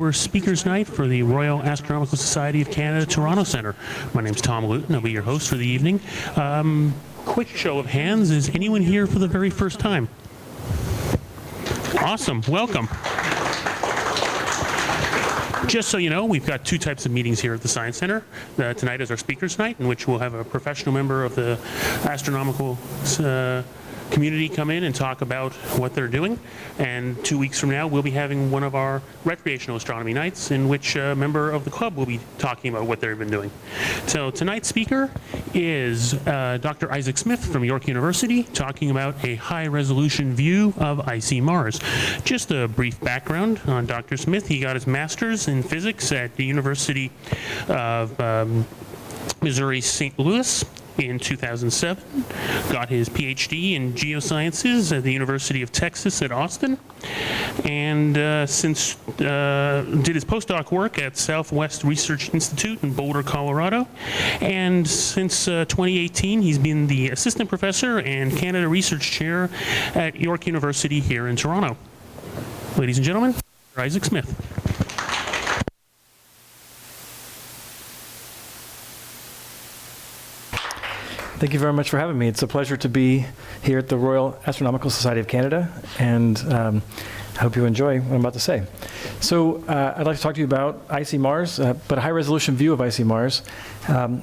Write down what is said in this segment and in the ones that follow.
We're speakers night for the Royal Astronomical Society of Canada Toronto Centre. My name's Tom Luton. I'll be your host for the evening. Quick show of hands. Is anyone here for the very first time? Awesome. Welcome. Just so you know, we've got two types of meetings here at the Science Centre. Tonight is our speakers night, in which we'll have a professional member of the astronomical community come in and talk about what they're doing. And 2 weeks from now, we'll be having one of our recreational astronomy nights, in which a member of the club will be talking about what they've been doing. So tonight's speaker is Dr. Isaac Smith from York University, talking about a high-resolution view of icy Mars. Just a brief background on Dr. Smith. He got his master's in physics at the University of Missouri St. Louis in 2007, got his PhD in geosciences at the University of Texas at Austin, and did his postdoc work at Southwest Research Institute in Boulder, Colorado. And since 2018, he's been the assistant professor and Canada Research Chair at York University here in Toronto. Ladies and gentlemen, Isaac Smith. Thank you very much for having me. It's a pleasure to be here at the Royal Astronomical Society of Canada, and I hope you enjoy what I'm about to say. So I'd like to talk to you about icy Mars, but a high-resolution view of icy Mars.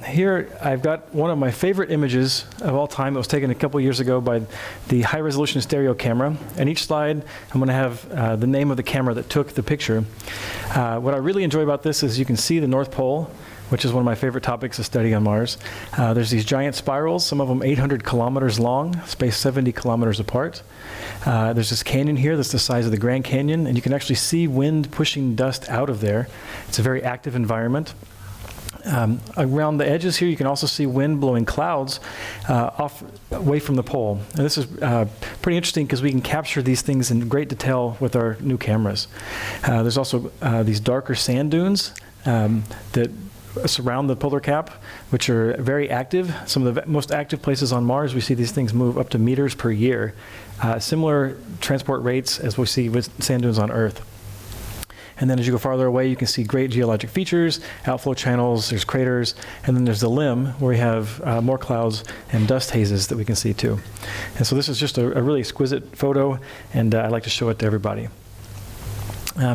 Here I've got one of my favorite images of all time. It was taken a couple years ago by the high-resolution stereo camera. And each slide, I'm going to have the name of the camera that took the picture. What I really enjoy about this is you can see the North Pole, which is one of my favorite topics to study on Mars. There's these giant spirals, some of them 800 kilometers long, spaced 70 kilometers apart. There's this canyon here that's the size of the Grand Canyon, and you can actually see wind pushing dust out of there. It's a very active environment. Around the edges here, you can also see wind blowing clouds away from the pole. And this is pretty interesting because we can capture these things in great detail with our new cameras. There's also these darker sand dunes that surround the polar cap, which are very active. Some of the most active places on Mars, we see these things move up to meters per year. Similar transport rates as we see with sand dunes on Earth. And then as you go farther away, you can see great geologic features, outflow channels, there's craters, and then there's the limb where we have more clouds and dust hazes that we can see too. And so this is just a really exquisite photo, and I'd like to show it to everybody.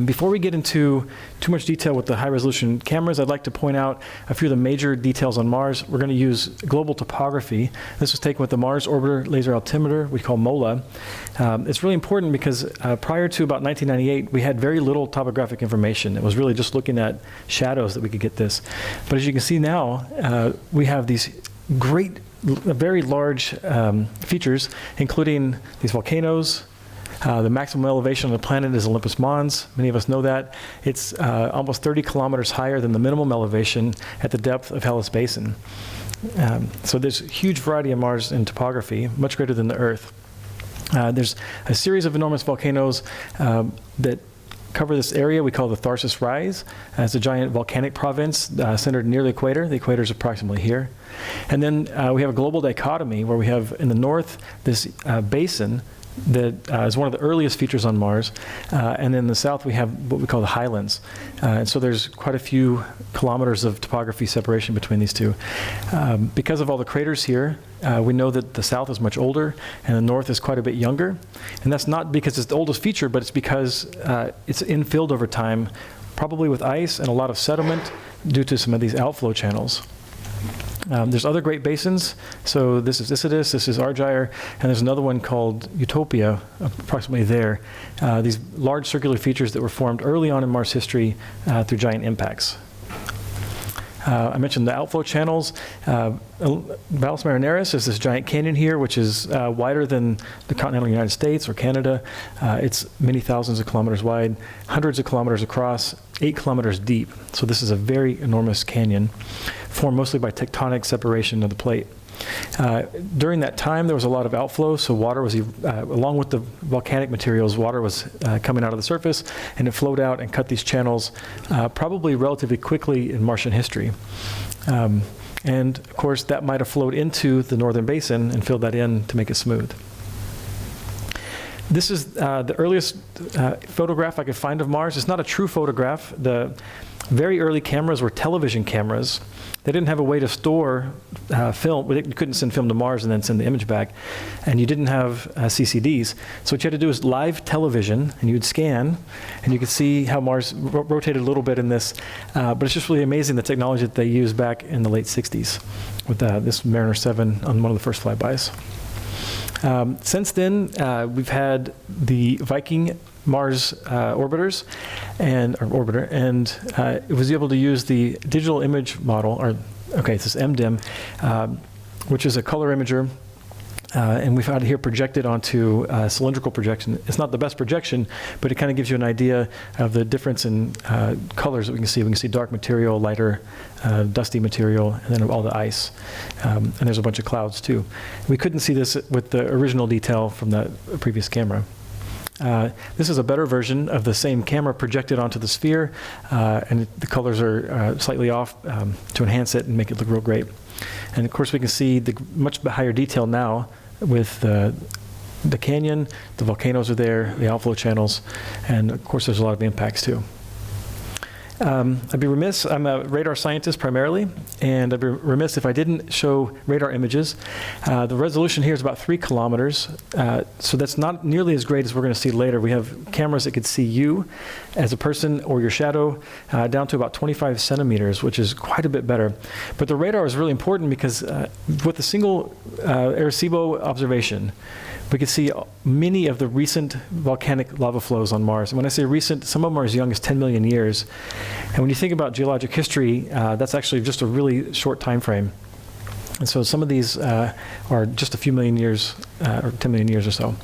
Before we get into too much detail with the high-resolution cameras, I'd like to point out a few of the major details on Mars. We're going to use global topography. This was taken with the Mars Orbiter Laser Altimeter, we call MOLA. It's really important because prior to about 1998, we had very little topographic information. It was really just looking at shadows that we could get this. But as you can see now, we have these great, very large features, including these volcanoes. The maximum elevation on the planet is Olympus Mons. Many of us know that. It's almost 30 kilometers higher than the minimum elevation at the depth of Hellas Basin. So there's a huge variety of Mars in topography, much greater than the Earth. There's a series of enormous volcanoes that cover this area we call the Tharsis Rise. It's a giant volcanic province centered near the equator. The equator is approximately here. And then we have a global dichotomy where we have in the north this basin that is one of the earliest features on Mars. And in the south, we have what we call the highlands. And so there's quite a few kilometers of topography separation between these two. Because of all the craters here, we know that the south is much older and the north is quite a bit younger. And that's not because it's the oldest feature, but it's because it's infilled over time, probably with ice and a lot of settlement due to some of these outflow channels. There's other great basins. So this is Isidis, this is Argyre, and there's another one called Utopia, approximately there. These large circular features that were formed early on in Mars history through giant impacts. I mentioned the outflow channels. Valles Marineris is this giant canyon here, which is wider than the continental United States or Canada. It's many thousands of kilometers wide, hundreds of kilometers across, 8 kilometers deep. So this is a very enormous canyon, formed mostly by tectonic separation of the plate. During that time, there was a lot of outflow, so water was, along with the volcanic materials, water was coming out of the surface, and it flowed out and cut these channels probably relatively quickly in Martian history. And of course, that might have flowed into the northern basin and filled that in to make it smooth. This is the earliest photograph I could find of Mars. It's not a true photograph. The very early cameras were television cameras. They didn't have a way to store film. You couldn't send film to Mars and then send the image back. And you didn't have CCDs. So what you had to do is live television, and you'd scan, and you could see how Mars rotated a little bit in this. But it's just really amazing the technology that they used back in the late 60s with this Mariner 7 on one of the first flybys. Since then, we've had the Viking Mars orbiter, and it was able to use the digital image model, this is MDIM, which is a color imager. And we've had it here projected onto cylindrical projection. It's not the best projection, but it kind of gives you an idea of the difference in colors that we can see. We can see dark material, lighter, dusty material, and then all the ice. And there's a bunch of clouds too. We couldn't see this with the original detail from the previous camera. This is a better version of the same camera projected onto the sphere, and the colors are slightly off to enhance it and make it look real great. And of course we can see the much higher detail now with the canyon, the volcanoes are there, the outflow channels, and of course there's a lot of impacts too. I'd be remiss, I'm a radar scientist primarily, and I'd be remiss if I didn't show radar images. The resolution here is about 3 kilometers, so that's not nearly as great as we're going to see later. We have cameras that could see you as a person or your shadow down to about 25 centimeters, which is quite a bit better. But the radar is really important because with a single Arecibo observation, we could see many of the recent volcanic lava flows on Mars. And when I say recent, some of them are as young as 10 million years. And when you think about geologic history, that's actually just a really short time frame. And so some of these are just a few million years, or 10 million years or so.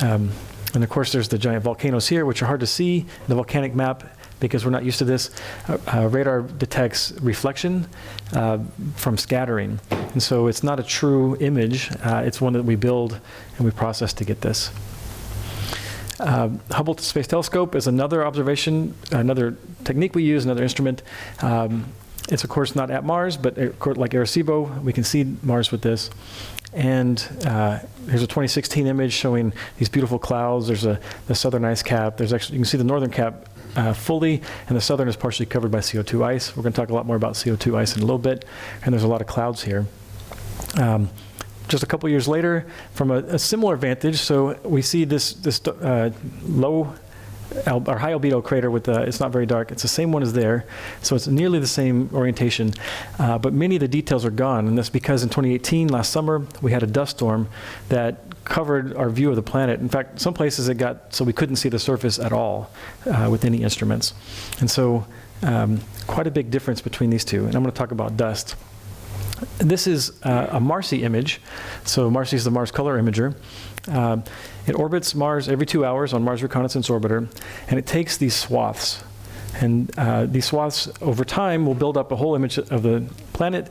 And of course, there's the giant volcanoes here, which are hard to see in the volcanic map because we're not used to this. Radar detects reflection from scattering. And so it's not a true image. It's one that we build and we process to get this. Hubble Space Telescope is another observation, another technique we use, another instrument. It's of course not at Mars, but like Arecibo, we can see Mars with this. And here's a 2016 image showing these beautiful clouds. There's the southern ice cap. There's actually, you can see the northern cap fully, and the southern is partially covered by CO₂ ice. We're going to talk a lot more about CO₂ ice in a little bit, and there's a lot of clouds here. Just a couple years later, from a similar vantage, so we see this low or high albedo crater with it's not very dark. It's the same one as there, so it's nearly the same orientation, but many of the details are gone, and that's because in 2018, last summer, we had a dust storm that covered our view of the planet. In fact, some places it got so we couldn't see the surface at all with any instruments, and so quite a big difference between these two. And I'm going to talk about dust. This is a Marcy image. So Marcy is the Mars Color Imager. It orbits Mars every 2 hours on Mars Reconnaissance Orbiter, and it takes these swaths. And these swaths, over time, will build up a whole image of the planet.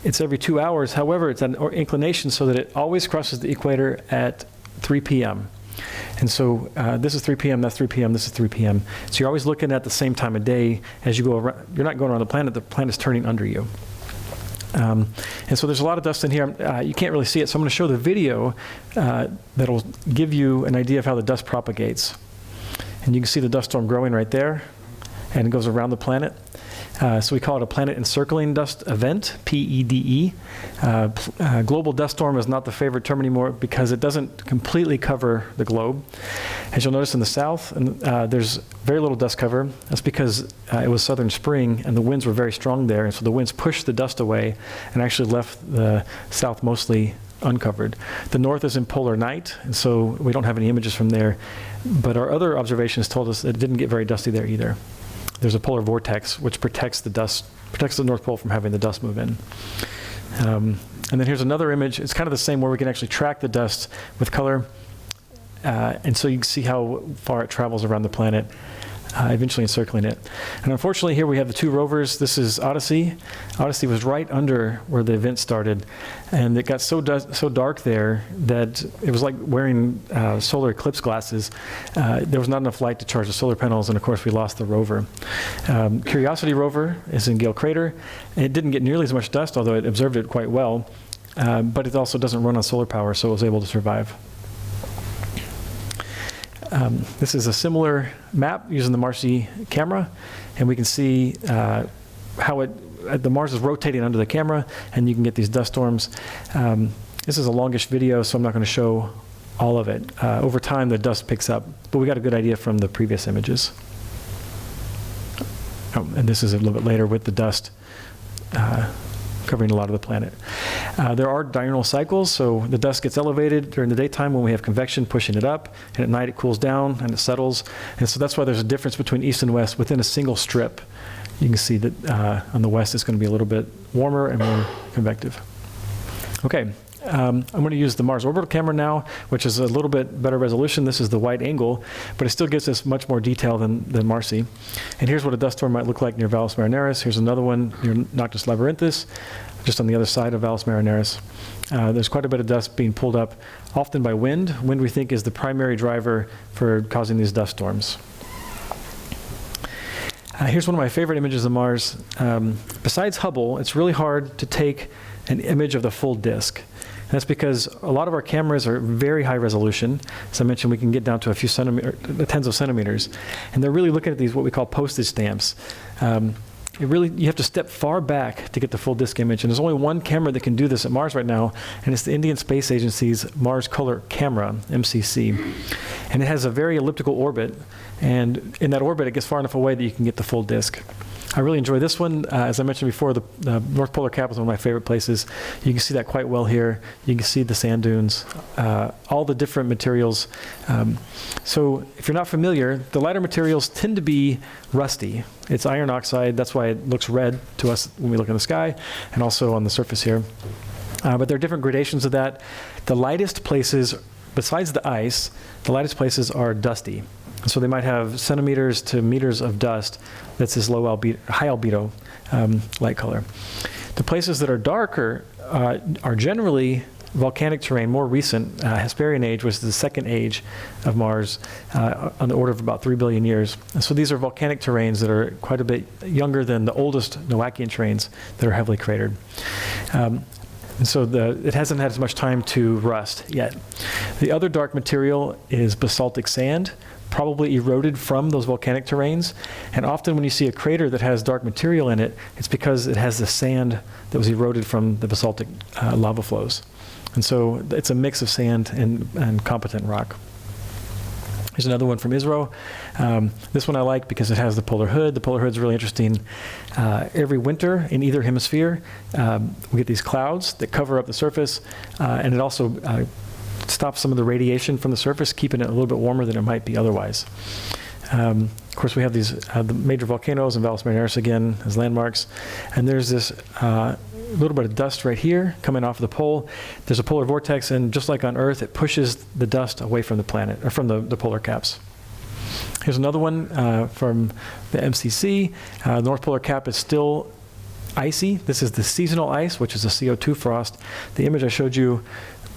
It's every 2 hours. However, it's an inclination so that it always crosses the equator at 3 p.m. And so this is 3 p.m., that's 3 p.m., this is 3 p.m. So you're always looking at the same time of day as you go around. You're not going around the planet's turning under you. And so there's a lot of dust in here. You can't really see it, so I'm going to show the video that'll give you an idea of how the dust propagates. And you can see the dust storm growing right there, and it goes around the planet. So we call it a planet encircling dust event, PEDE. Global dust storm is not the favorite term anymore because it doesn't completely cover the globe. As you'll notice in the south, there's very little dust cover. That's because it was southern spring and the winds were very strong there, and so the winds pushed the dust away and actually left the south mostly uncovered. The north is in polar night, and so we don't have any images from there, but our other observations told us that it didn't get very dusty there either. There's a polar vortex which protects the North Pole from having the dust move in. And then here's another image. It's kind of the same where we can actually track the dust with color. And so you can see how far it travels around the planet, eventually encircling it. And unfortunately here we have the 2 rovers. This is Odyssey. Odyssey was right under where the event started, and it got so dark there that it was like wearing solar eclipse glasses. There was not enough light to charge the solar panels, and of course we lost the rover. Curiosity rover is in Gale Crater. It didn't get nearly as much dust, although it observed it quite well, but it also doesn't run on solar power, so it was able to survive. This is a similar map using the Marcy camera, and we can see how the Mars is rotating under the camera, and you can get these dust storms. This is a longish video, so I'm not going to show all of it. Over time, the dust picks up, but we got a good idea from the previous images. Oh, and this is a little bit later with the dust covering a lot of the planet. There are diurnal cycles, so the dust gets elevated during the daytime when we have convection pushing it up, and at night it cools down and it settles. And so that's why there's a difference between east and west within a single strip. You can see that on the west it's going to be a little bit warmer and more convective. Okay. I'm going to use the Mars orbital camera now, which is a little bit better resolution. This is the wide angle, but it still gives us much more detail than Marcy. And here's what a dust storm might look like near Valles Marineris. Here's another one near Noctis Labyrinthus, just on the other side of Valles Marineris. There's quite a bit of dust being pulled up, often by wind. Wind, we think, is the primary driver for causing these dust storms. Here's one of my favorite images of Mars. Besides Hubble, it's really hard to take an image of the full disk. And that's because a lot of our cameras are very high resolution. As I mentioned, we can get down to a few tens of centimeters. And they're really looking at these, what we call postage stamps. You have to step far back to get the full disk image. And there's only one camera that can do this at Mars right now, and it's the Indian Space Agency's Mars Color Camera, MCC. And it has a very elliptical orbit. And in that orbit, it gets far enough away that you can get the full disk. I really enjoy this one. As I mentioned before, the North Polar Cap is one of my favorite places. You can see that quite well here. You can see the sand dunes, all the different materials. So if you're not familiar, the lighter materials tend to be rusty. It's iron oxide. That's why it looks red to us when we look in the sky, and also on the surface here. But there are different gradations of that. The lightest places, besides the ice, the lightest places are dusty. So they might have centimeters to meters of dust that's this high albedo light color. The places that are darker are generally volcanic terrain, more recent. Hesperian age was the second age of Mars on the order of about 3 billion years. And so these are volcanic terrains that are quite a bit younger than the oldest Noachian terrains that are heavily cratered. And so it hasn't had as much time to rust yet. The other dark material is basaltic sand, probably eroded from those volcanic terrains. And often when you see a crater that has dark material in it, it's because it has the sand that was eroded from the basaltic lava flows. And so it's a mix of sand and competent rock. Here's another one from ISRO. This one I like because it has the polar hood. The polar hood is really interesting. Every winter in either hemisphere, we get these clouds that cover up the surface, and it also stops some of the radiation from the surface, keeping it a little bit warmer than it might be otherwise. Of course, we have these the major volcanoes and Valles Marineris again as landmarks, and there's this little bit of dust right here coming off the pole. There's a polar vortex, and just like on Earth, it pushes the dust away from the planet, or from the polar caps. Here's another one from the MCC. The North Polar Cap is still icy. This is the seasonal ice, which is a CO₂ frost. The image I showed you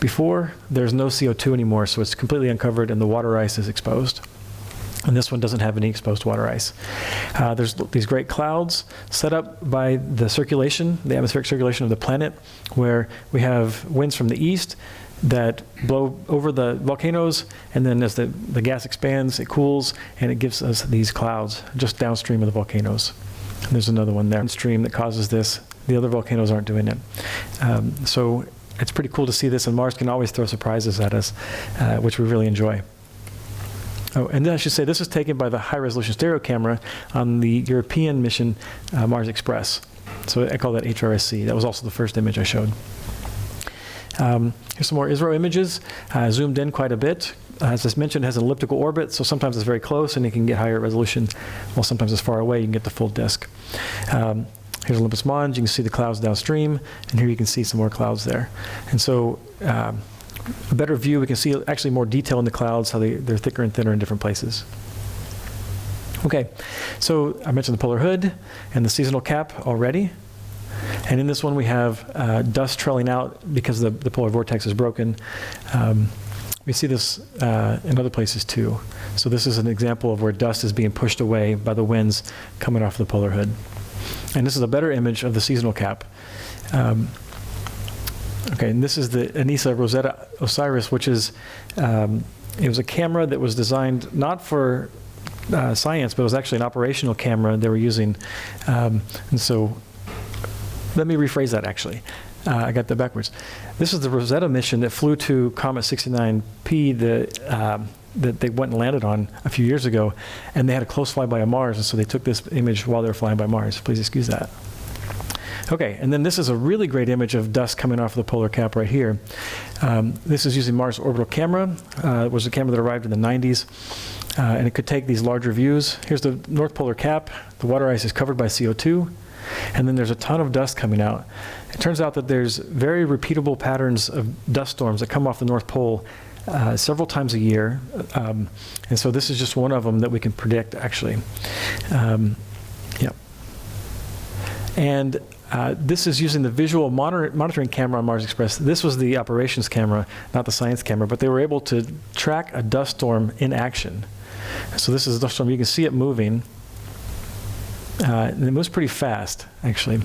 before, there's no CO₂ anymore, so it's completely uncovered and the water ice is exposed. And this one doesn't have any exposed water ice. There's these great clouds set up by the circulation, the atmospheric circulation of the planet, where we have winds from the east that blow over the volcanoes, and then as the gas expands, it cools, and it gives us these clouds just downstream of the volcanoes. And there's another one there downstream that causes this. The other volcanoes aren't doing it. So it's pretty cool to see this, and Mars can always throw surprises at us, which we really enjoy. Oh, and then I should say this was taken by the high-resolution stereo camera on the European mission Mars Express. So I call that HRSC. That was also the first image I showed. Here's some more ISRO images, zoomed in quite a bit. As I mentioned, it has an elliptical orbit, so sometimes it's very close and you can get higher resolution, while sometimes it's far away, you can get the full disk. Here's Olympus Mons. You can see the clouds downstream, and here you can see some more clouds there. And so a better view, we can see actually more detail in the clouds, how they're thicker and thinner in different places. Okay, so I mentioned the polar hood and the seasonal cap already. And in this one we have dust trailing out because the polar vortex is broken. We see this in other places too. So this is an example of where dust is being pushed away by the winds coming off the polar hood. And this is a better image of the seasonal cap. Okay, and this is the Anissa Rosetta Osiris, which is It was a camera that was designed not for science, but it was actually an operational camera they were using. And so let me rephrase that, actually. I got that backwards. This is the Rosetta mission that flew to Comet 69P that they went and landed on a few years ago, and they had a close flyby of Mars, and so they took this image while they were flying by Mars. Please excuse that. Okay, and then this is a really great image of dust coming off the polar cap right here. This is using Mars Orbital Camera. It was a camera that arrived in the 90s, and it could take these larger views. Here's the North Polar Cap. The water ice is covered by CO2, and then there's a ton of dust coming out. It turns out that there's very repeatable patterns of dust storms that come off the North Pole several times a year, and so this is just one of them that we can predict, actually. Yeah. And this is using the visual monitoring camera on Mars Express. This was the operations camera, not the science camera, but they were able to track a dust storm in action. So this is a dust storm. You can see it moving. And it moves pretty fast, actually.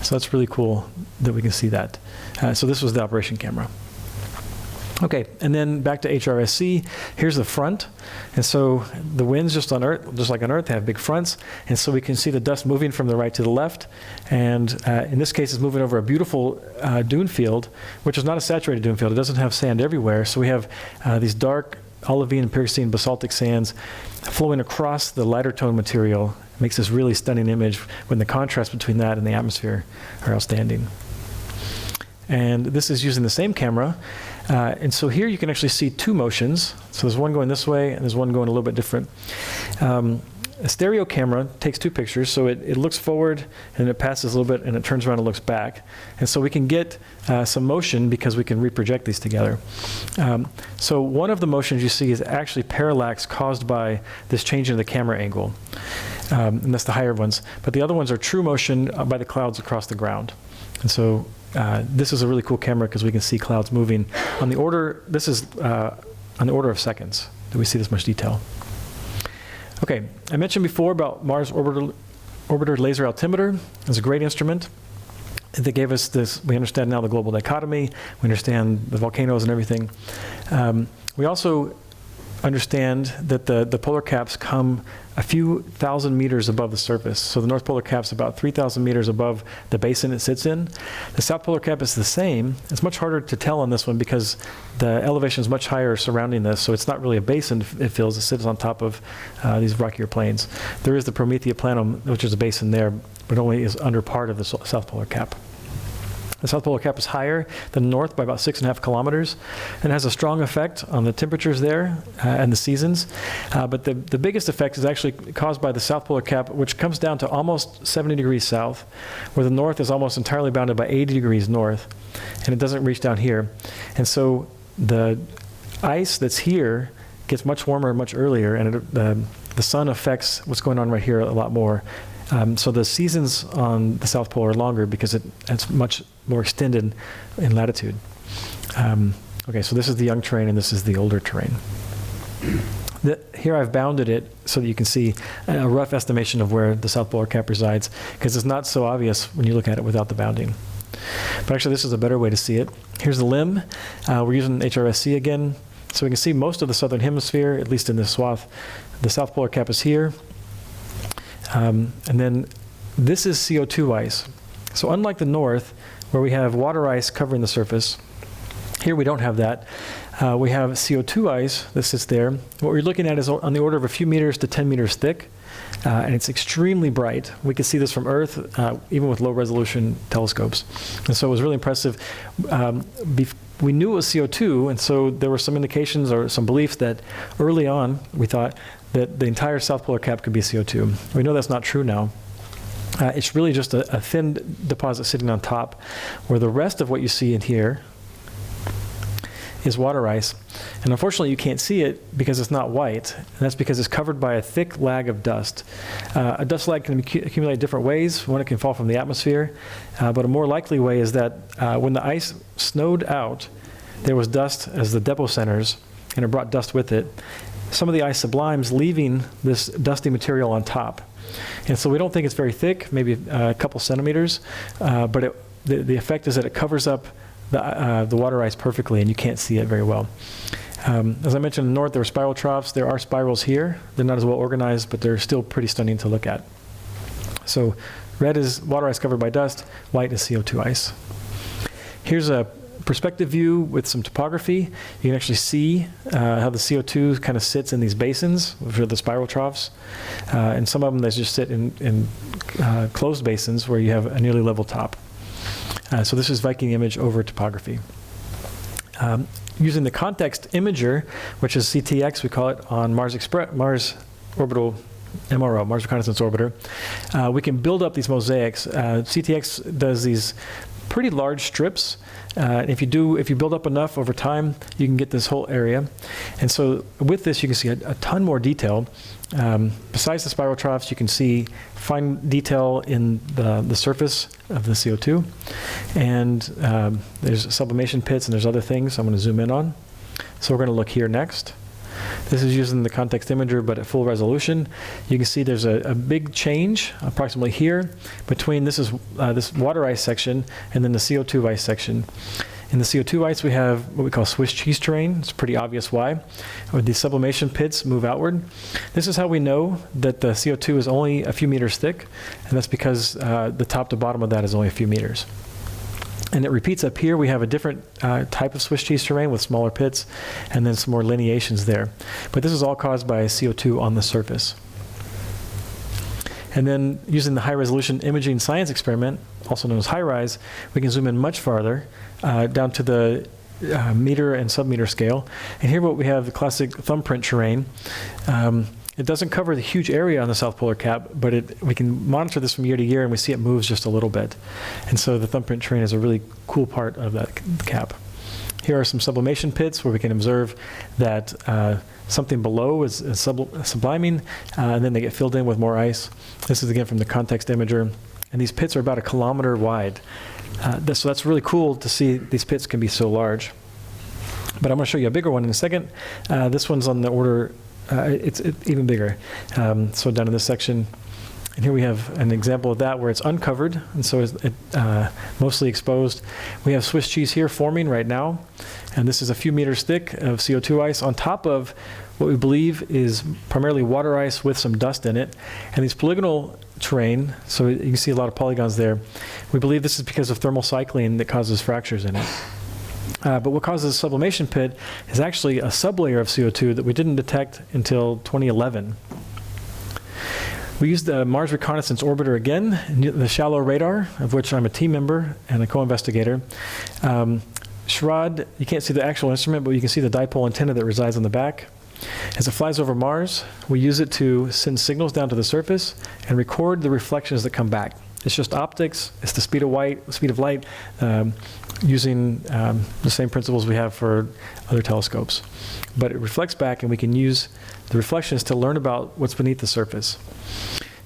So that's really cool that we can see that. So this was the operation camera. Okay, and then back to HRSC. Here's the front. And so the winds just on Earth, just like on Earth, have big fronts. And so we can see the dust moving from the right to the left. And in this case, it's moving over a beautiful dune field, which is not a saturated dune field. It doesn't have sand everywhere. So we have these dark olivine and pyroxene basaltic sands flowing across the lighter tone material. It makes this really stunning image when the contrast between that and the atmosphere are outstanding. And this is using the same camera. And so here you can actually see two motions. So there's one going this way, and there's one going a little bit different. A stereo camera takes two pictures, so it looks forward, and it passes a little bit, and it turns around and looks back. And so we can get some motion because we can reproject these together. So one of the motions you see is actually parallax caused by this change in the camera angle. And that's the higher ones. But the other ones are true motion by the clouds across the ground. And so this is a really cool camera because we can see clouds moving on the order, this is on the order of seconds that we see this much detail. Okay, I mentioned before about Mars Orbiter Laser Altimeter. It's a great instrument. They gave us this, we understand now the global dichotomy, we understand the volcanoes and everything. We also understand that the polar caps come a few thousand meters above the surface. So the North Polar Cap's about 3,000 meters above the basin it sits in. The South Polar Cap is the same. It's much harder to tell on this one because the elevation is much higher surrounding this, so it's not really a basin it feels. It sits on top of these rockier plains. There is the Promethea Planum, which is a basin there, but only is under part of the South Polar Cap. The South Polar Cap is higher than the North by about 6.5 kilometers and has a strong effect on the temperatures there and the seasons. But the biggest effect is actually caused by the South Polar Cap, which comes down to almost 70 degrees south, where the North is almost entirely bounded by 80 degrees north, and it doesn't reach down here. And so the ice that's here gets much warmer much earlier, and the sun affects what's going on right here a lot more. So the seasons on the South Pole are longer because it's much more extended in latitude. Okay, so this is the young terrain and this is the older terrain. Here I've bounded it so that you can see a rough estimation of where the South Polar Cap resides, because it's not so obvious when you look at it without the bounding. But actually this is a better way to see it. Here's the limb. We're using HRSC again. So we can see most of the southern hemisphere, at least in this swath. The South Polar Cap is here. And then this is CO₂ ice. So unlike the North, where we have water ice covering the surface, here we don't have that. We have CO₂ ice that sits there. What we're looking at is on the order of a few meters to 10 meters thick, and it's extremely bright. We can see this from Earth, even with low-resolution telescopes. And so it was really impressive. We knew it was CO₂, and so there were some indications or some beliefs that early on we thought that the entire South Polar Cap could be CO₂. We know that's not true now. It's really just a thin deposit sitting on top, where the rest of what you see in here is water ice. And unfortunately, you can't see it because it's not white, and that's because it's covered by a thick lag of dust. A dust lag can accumulate different ways. One, it can fall from the atmosphere, but a more likely way is that when the ice snowed out, there was dust as the depot centers, and it brought dust with it. Some of the ice sublimes, leaving this dusty material on top. And so we don't think it's very thick, maybe a couple centimeters, but the effect is that it covers up the water ice perfectly, and you can't see it very well. As I mentioned in the north, there are spiral troughs. There are spirals here. They're not as well organized, but they're still pretty stunning to look at. So red is water ice covered by dust, white is CO₂ ice. Here's a perspective view with some topography. You can actually see how the CO₂ kind of sits in these basins, which are the spiral troughs. And some of them, they just sit in closed basins where you have a nearly level top. So this is Viking image over topography. Using the context imager, which is CTX, we call it on Mars orbital MRO, Mars Reconnaissance Orbiter, we can build up these mosaics. CTX does these pretty large strips. If you build up enough over time, you can get this whole area. And so with this, you can see a ton more detail. Besides the spiral troughs, you can see fine detail in the surface of the CO₂. And there's sublimation pits and there's other things I'm going to zoom in on. So we're going to look here next. This is using the context imager, but at full resolution. You can see there's a big change approximately here between this water ice section and then the CO₂ ice section. In the CO₂ ice, we have what we call Swiss cheese terrain. It's pretty obvious why. The sublimation pits move outward. This is how we know that the CO₂ is only a few meters thick, and that's because the top to bottom of that is only a few meters. And it repeats up here. We have a different type of Swiss cheese terrain with smaller pits and then some more lineations there. But this is all caused by CO₂ on the surface. And then using the high resolution imaging science experiment, also known as HiRISE, we can zoom in much farther down to the meter and submeter scale. And here what we have, the classic thumbprint terrain. It doesn't cover the huge area on the South Polar Cap, but we can monitor this from year to year, and we see it moves just a little bit. And so the thumbprint terrain is a really cool part of that cap. Here are some sublimation pits where we can observe that something below is subliming, and then they get filled in with more ice. This is again from the context imager. And these pits are about 1 kilometer wide. So that's really cool to see these pits can be so large. But I'm going to show you a bigger one in a second. This one's on the order, it's even bigger. So down in this section, and here we have an example of that where it's uncovered, and so it's mostly exposed. We have Swiss cheese here forming right now, and this is a few meters thick of CO₂ ice on top of what we believe is primarily water ice with some dust in it. And these polygonal terrain, so you can see a lot of polygons there. We believe this is because of thermal cycling that causes fractures in it. But what causes a sublimation pit is actually a sublayer of CO₂ that we didn't detect until 2011. We used the Mars Reconnaissance Orbiter again, the shallow radar, of which I'm a team member and a co-investigator. SHARAD, you can't see the actual instrument, but you can see the dipole antenna that resides on the back. As it flies over Mars, we use it to send signals down to the surface and record the reflections that come back. It's just optics. It's the speed of light, using the same principles we have for other telescopes. But it reflects back, and we can use the reflections to learn about what's beneath the surface.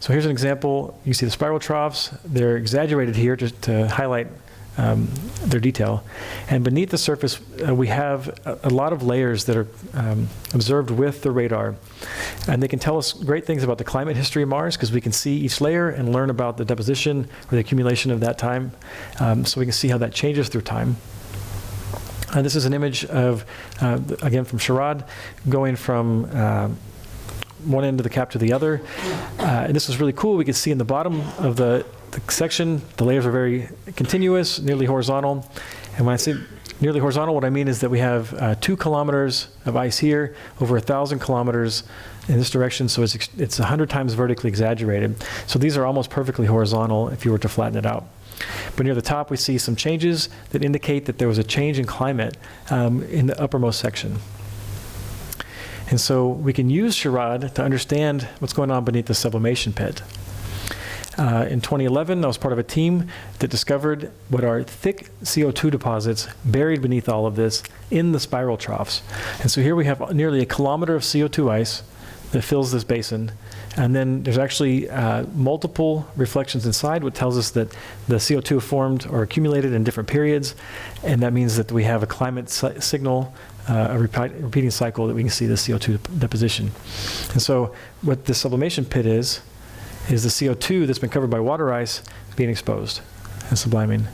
So here's an example. You see the spiral troughs. They're exaggerated here just to highlight their detail. And beneath the surface, we have a lot of layers that are observed with the radar. And they can tell us great things about the climate history of Mars, because we can see each layer and learn about the deposition or the accumulation of that time. So we can see how that changes through time. This is an image of, again, from SHARAD, going from one end of the cap to the other. And this was really cool. We could see in the bottom of the section, the layers are very continuous, nearly horizontal. And when I say nearly horizontal, what I mean is that we have 2 kilometers of ice here, over 1,000 kilometers in this direction, so it's 100 times vertically exaggerated. So these are almost perfectly horizontal if you were to flatten it out. But near the top, we see some changes that indicate that there was a change in climate in the uppermost section. And so we can use SHARAD to understand what's going on beneath the sublimation pit. In 2011, I was part of a team that discovered what are thick CO₂ deposits buried beneath all of this in the spiral troughs. And so here we have nearly 1 kilometer of CO₂ ice that fills this basin. And then there's actually multiple reflections inside, which tells us that the CO₂ formed or accumulated in different periods. And that means that we have a climate signal, a repeating cycle that we can see the CO₂ deposition. And so what the sublimation pit is the CO₂ that's been covered by water ice being exposed and subliming.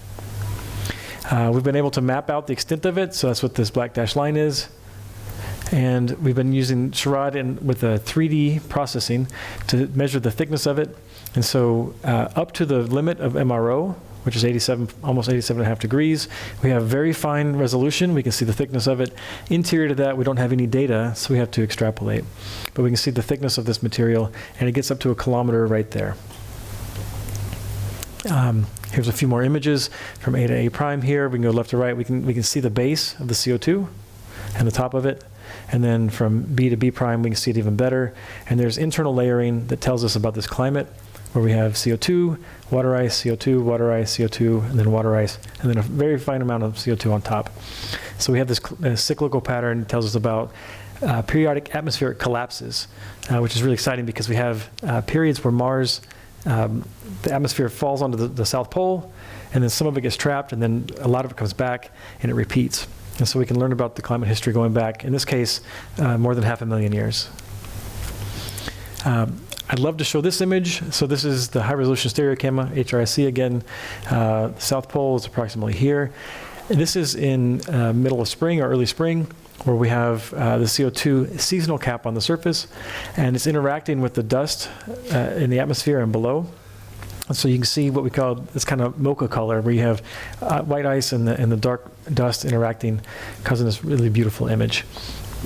We've been able to map out the extent of it, so that's what this black dashed line is. And we've been using Charade with a 3D processing to measure the thickness of it. And so up to the limit of MRO, which is 87, almost 87.5 degrees, we have very fine resolution. We can see the thickness of it. Interior to that, we don't have any data, so we have to extrapolate. But we can see the thickness of this material, and it gets up to 1 kilometer right there. Here's a few more images from A to A prime here. We can go left to right. We can see the base of the CO2 and the top of it. And then from B to B prime, we can see it even better. And there's internal layering that tells us about this climate, where we have CO2, water ice, CO2, water ice, CO2, and then water ice, and then a very fine amount of CO2 on top. So we have this cyclical pattern that tells us about periodic atmospheric collapses, which is really exciting because we have periods where Mars, the atmosphere falls onto the South Pole, and then some of it gets trapped, and then a lot of it comes back, and it repeats. And so we can learn about the climate history going back, in this case, more than 500,000 years. I'd love to show this image. So this is the high resolution stereo camera, HRIC again. South Pole is approximately here. And this is in middle of spring or early spring, where we have the CO2 seasonal cap on the surface, and it's interacting with the dust in the atmosphere and below. And so you can see what we call this kind of mocha color, where you have white ice and the dark dust interacting, causing this really beautiful image.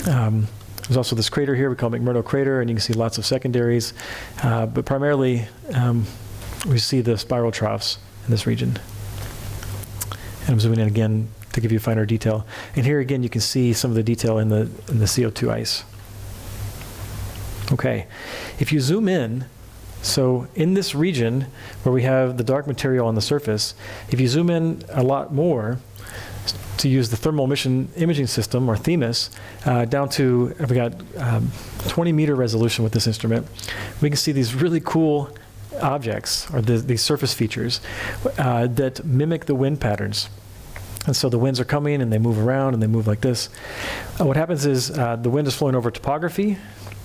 There's also this crater here we call McMurdo Crater, and you can see lots of secondaries. But primarily, we see the spiral troughs in this region. And I'm zooming in again to give you finer detail. And here again, you can see some of the detail in the CO2 ice. Okay, if you zoom in, so in this region where we have the dark material on the surface, if you zoom in a lot more, to use the thermal emission imaging system, or THEMIS, down to, we got 20 meter resolution with this instrument, we can see these really cool objects, or these surface features, that mimic the wind patterns. And so the winds are coming and they move around and they move like this. What happens is the wind is flowing over topography,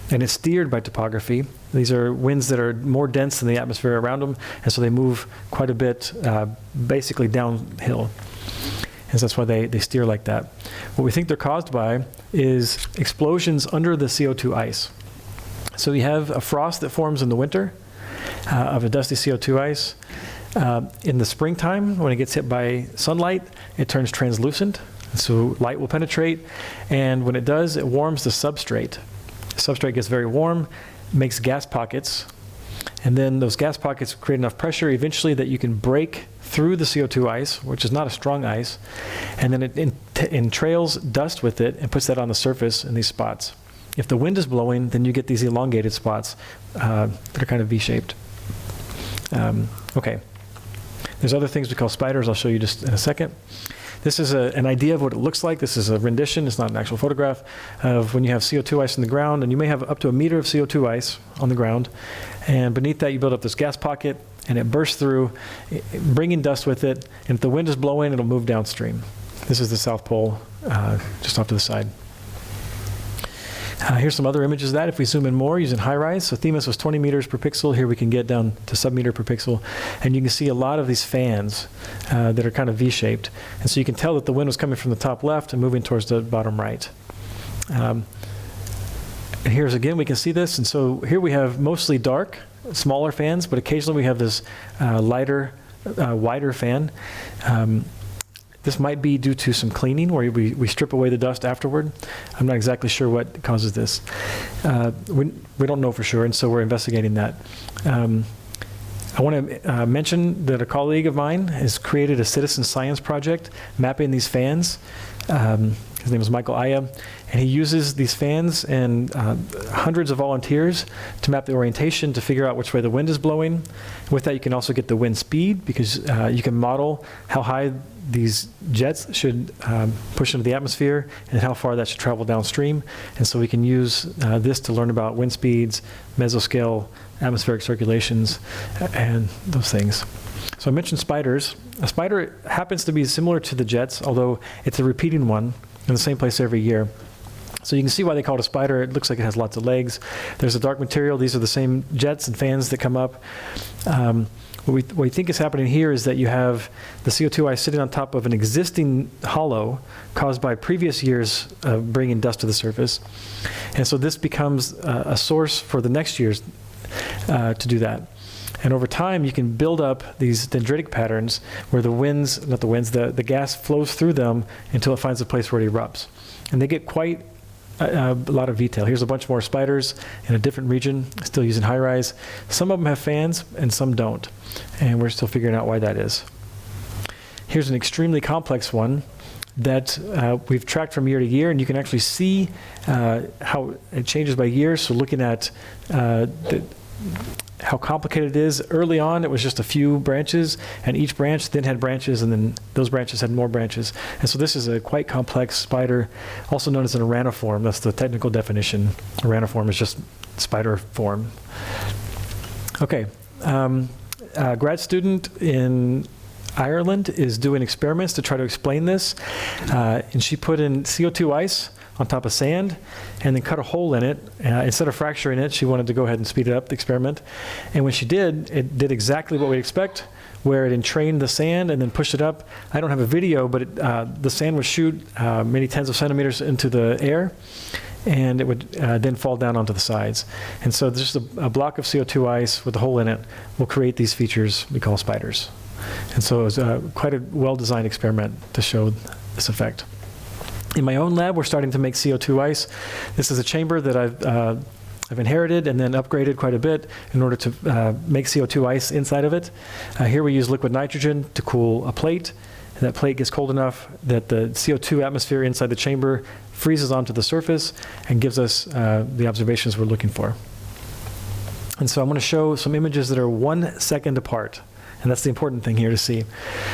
and it's steered by topography. These are winds that are more dense than the atmosphere around them, and so they move quite a bit, basically downhill. And so that's why they steer like that. What we think they're caused by is explosions under the CO2 ice. So you have a frost that forms in the winter of a dusty CO2 ice. In the springtime, when it gets hit by sunlight, it turns translucent, so light will penetrate. And when it does, it warms the substrate. The substrate gets very warm, makes gas pockets, and then those gas pockets create enough pressure eventually that you can break through the CO2 ice, which is not a strong ice, and then it entrails dust with it and puts that on the surface in these spots. If the wind is blowing, then you get these elongated spots that are kind of V-shaped. Okay. There's other things we call spiders. I'll show you just in a second. This is an idea of what it looks like. This is a rendition. It's not an actual photograph of when you have CO2 ice in the ground, and you may have up to 1 meter of CO2 ice on the ground. And beneath that, you build up this gas pocket, and it bursts through, bringing dust with it. And if the wind is blowing, it'll move downstream. This is the South Pole, just off to the side. Here's some other images of that. If we zoom in more using high-rise, so THEMIS was 20 meters per pixel. Here we can get down to sub-meter per pixel. And you can see a lot of these fans that are kind of V-shaped. And so you can tell that the wind was coming from the top left and moving towards the bottom right. And here's again, we can see this. And so here we have mostly dark, smaller fans, but occasionally we have this lighter, wider fan. This might be due to some cleaning, where we strip away the dust afterward. I'm not exactly sure what causes this. We don't know for sure, and so we're investigating that. I want to mention that a colleague of mine has created a citizen science project mapping these fans. His name is Michael Aya, and he uses these fans and hundreds of volunteers to map the orientation to figure out which way the wind is blowing. With that, you can also get the wind speed, because you can model how high these jets should push into the atmosphere and how far that should travel downstream. And so we can use this to learn about wind speeds, mesoscale, atmospheric circulations, and those things. So I mentioned spiders. A spider happens to be similar to the jets, although it's a repeating one in the same place every year. So you can see why they call it a spider. It looks like it has lots of legs. There's a dark material. These are the same jets and fans that come up. What we think is happening here is that you have the CO₂ ice sitting on top of an existing hollow caused by previous years bringing dust to the surface. And so this becomes a source for the next years to do that. And over time, you can build up these dendritic patterns where the gas flows through them until it finds a place where it erupts. And they get quite a lot of detail. Here's a bunch more spiders in a different region, still using high-rise. Some of them have fans and some don't. And we're still figuring out why that is. Here's an extremely complex one that we've tracked from year to year, and you can actually see how it changes by year. So looking at how complicated it is. Early on, it was just a few branches, and each branch then had branches, and then those branches had more branches. And so this is a quite complex spider, also known as an araniform. That's the technical definition. Araniform is just spider form. Okay. A grad student in Ireland is doing experiments to try to explain this, and she put in CO₂ ice on top of sand and then cut a hole in it. Instead of fracturing it, she wanted to go ahead and speed it up, the experiment. And when she did, it did exactly what we'd expect, where it entrained the sand and then pushed it up. I don't have a video, but the sand would shoot many tens of centimeters into the air, and it would then fall down onto the sides. And so just a block of CO₂ ice with a hole in it will create these features we call spiders. And so it was quite a well-designed experiment to show this effect. In my own lab, we're starting to make CO₂ ice. This is a chamber that I've inherited and then upgraded quite a bit in order to make CO₂ ice inside of it. Here we use liquid nitrogen to cool a plate. And that plate gets cold enough that the CO₂ atmosphere inside the chamber freezes onto the surface and gives us the observations we're looking for. And so I'm going to show some images that are 1 second apart. And that's the important thing here to see.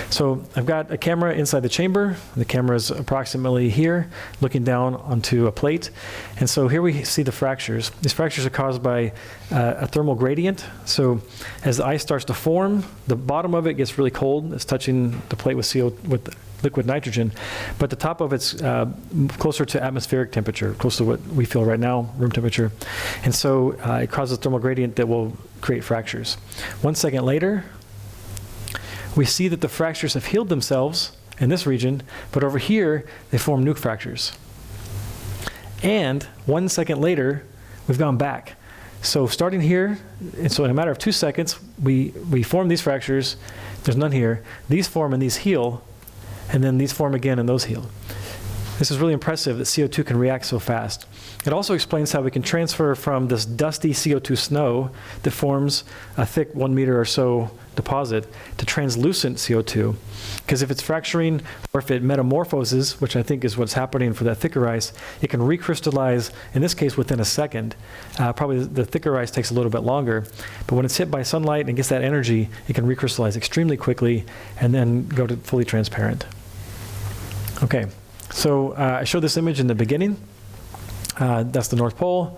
So I've got a camera inside the chamber. The camera is approximately here, looking down onto a plate. And so here we see the fractures. These fractures are caused by a thermal gradient. So as the ice starts to form, the bottom of it gets really cold. It's touching the plate with liquid nitrogen, but the top of it's closer to atmospheric temperature, close to what we feel right now, room temperature. And so it causes a thermal gradient that will create fractures. 1 second later, we see that the fractures have healed themselves in this region, but over here, they form new fractures. And 1 second later, we've gone back. So starting here, and so in a matter of 2 seconds, we form these fractures. There's none here. These form and these heal, and then these form again and those heal. This is really impressive that CO₂ can react so fast. It also explains how we can transfer from this dusty CO₂ snow that forms a thick 1 meter or so deposit to translucent CO₂. Because if it's fracturing or if it metamorphoses, which I think is what's happening for that thicker ice, it can recrystallize, in this case, within a second. Probably the thicker ice takes a little bit longer. But when it's hit by sunlight and gets that energy, it can recrystallize extremely quickly and then go to fully transparent. Okay. So I showed this image in the beginning. That's the North Pole.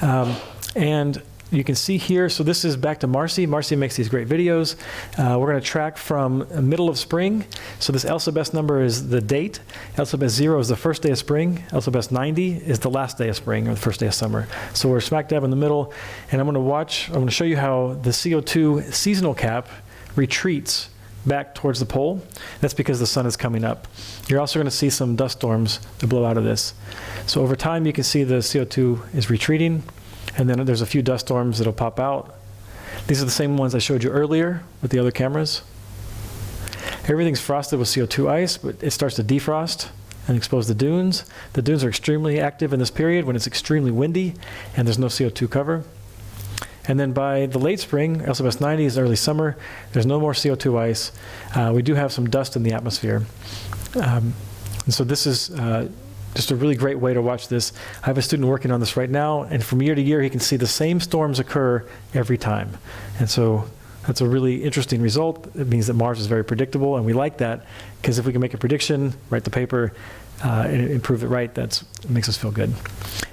And you can see here, so this is back to Marcy. Marcy makes these great videos. We're going to track from middle of spring. So this LCBS number is the date. LCBS 0 is the first day of spring. LCBS 90 is the last day of spring or the first day of summer. So we're smack dab in the middle. And I'm going to show you how the CO₂ seasonal cap retreats back towards the pole. That's because the sun is coming up. You're also going to see some dust storms that blow out of this. So over time, you can see the CO₂ is retreating, and then there's a few dust storms that'll pop out. These are the same ones I showed you earlier with the other cameras. Everything's frosted with CO₂ ice, but it starts to defrost and expose the dunes. The dunes are extremely active in this period when it's extremely windy and there's no CO₂ cover. And then by the late spring, LCBS 90 is early summer, there's no more CO₂ ice. We do have some dust in the atmosphere. And so this is just a really great way to watch this. I have a student working on this right now, and from year to year, he can see the same storms occur every time. And so that's a really interesting result. It means that Mars is very predictable, and we like that, because if we can make a prediction, write the paper, and prove it right, it makes us feel good.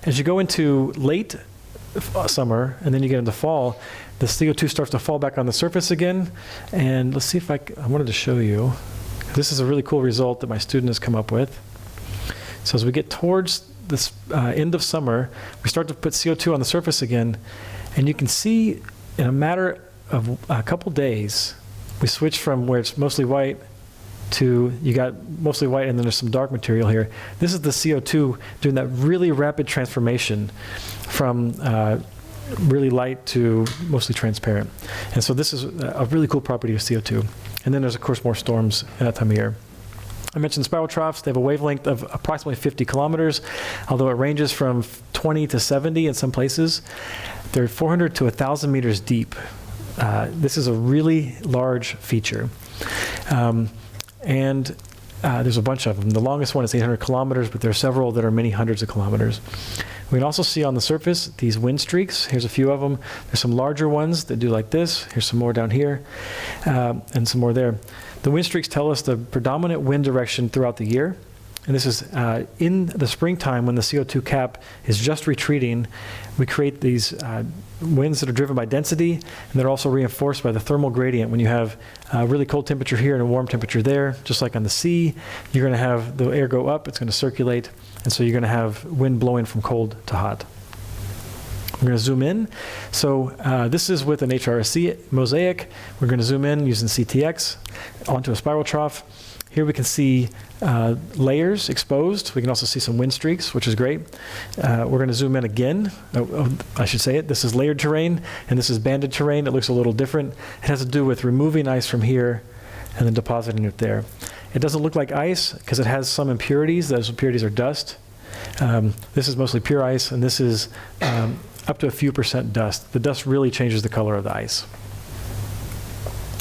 As you go into late summer, and then you get into fall, the CO₂ starts to fall back on the surface again. And let's see if I wanted to show you. This is a really cool result that my student has come up with. So as we get towards this end of summer, we start to put CO2 on the surface again, and you can see in a matter of a couple days, we switch from where it's mostly white to, you got mostly white and then there's some dark material here. This is the CO2 doing that really rapid transformation from really light to mostly transparent. And so this is a really cool property of CO2. And then there's, of course, more storms at that time of year. I mentioned spiral troughs. They have a wavelength of approximately 50 kilometers, although it ranges from 20 to 70 in some places. They're 400 to 1,000 meters deep. This is a really large feature. And there's a bunch of them. The longest one is 800 kilometers, but there are several that are many hundreds of kilometers. We can also see on the surface these wind streaks. Here's a few of them. There's some larger ones that do like this. Here's some more down here, and some more there. The wind streaks tell us the predominant wind direction throughout the year. And this is in the springtime when the CO2 cap is just retreating. We create these winds that are driven by density, and they're also reinforced by the thermal gradient. When you have a really cold temperature here and a warm temperature there, just like on the sea, you're going to have the air go up, it's going to circulate, and so you're going to have wind blowing from cold to hot. We're going to zoom in. So this is with an HRSC mosaic. We're going to zoom in using CTX onto a spiral trough. Here we can see layers exposed. We can also see some wind streaks, which is great. We're going to zoom in again. I should say it. This is layered terrain, and this is banded terrain. It looks a little different. It has to do with removing ice from here and then depositing it there. It doesn't look like ice because it has some impurities. Those impurities are dust. This is mostly pure ice, and this is up to a few % dust. The dust really changes the color of the ice.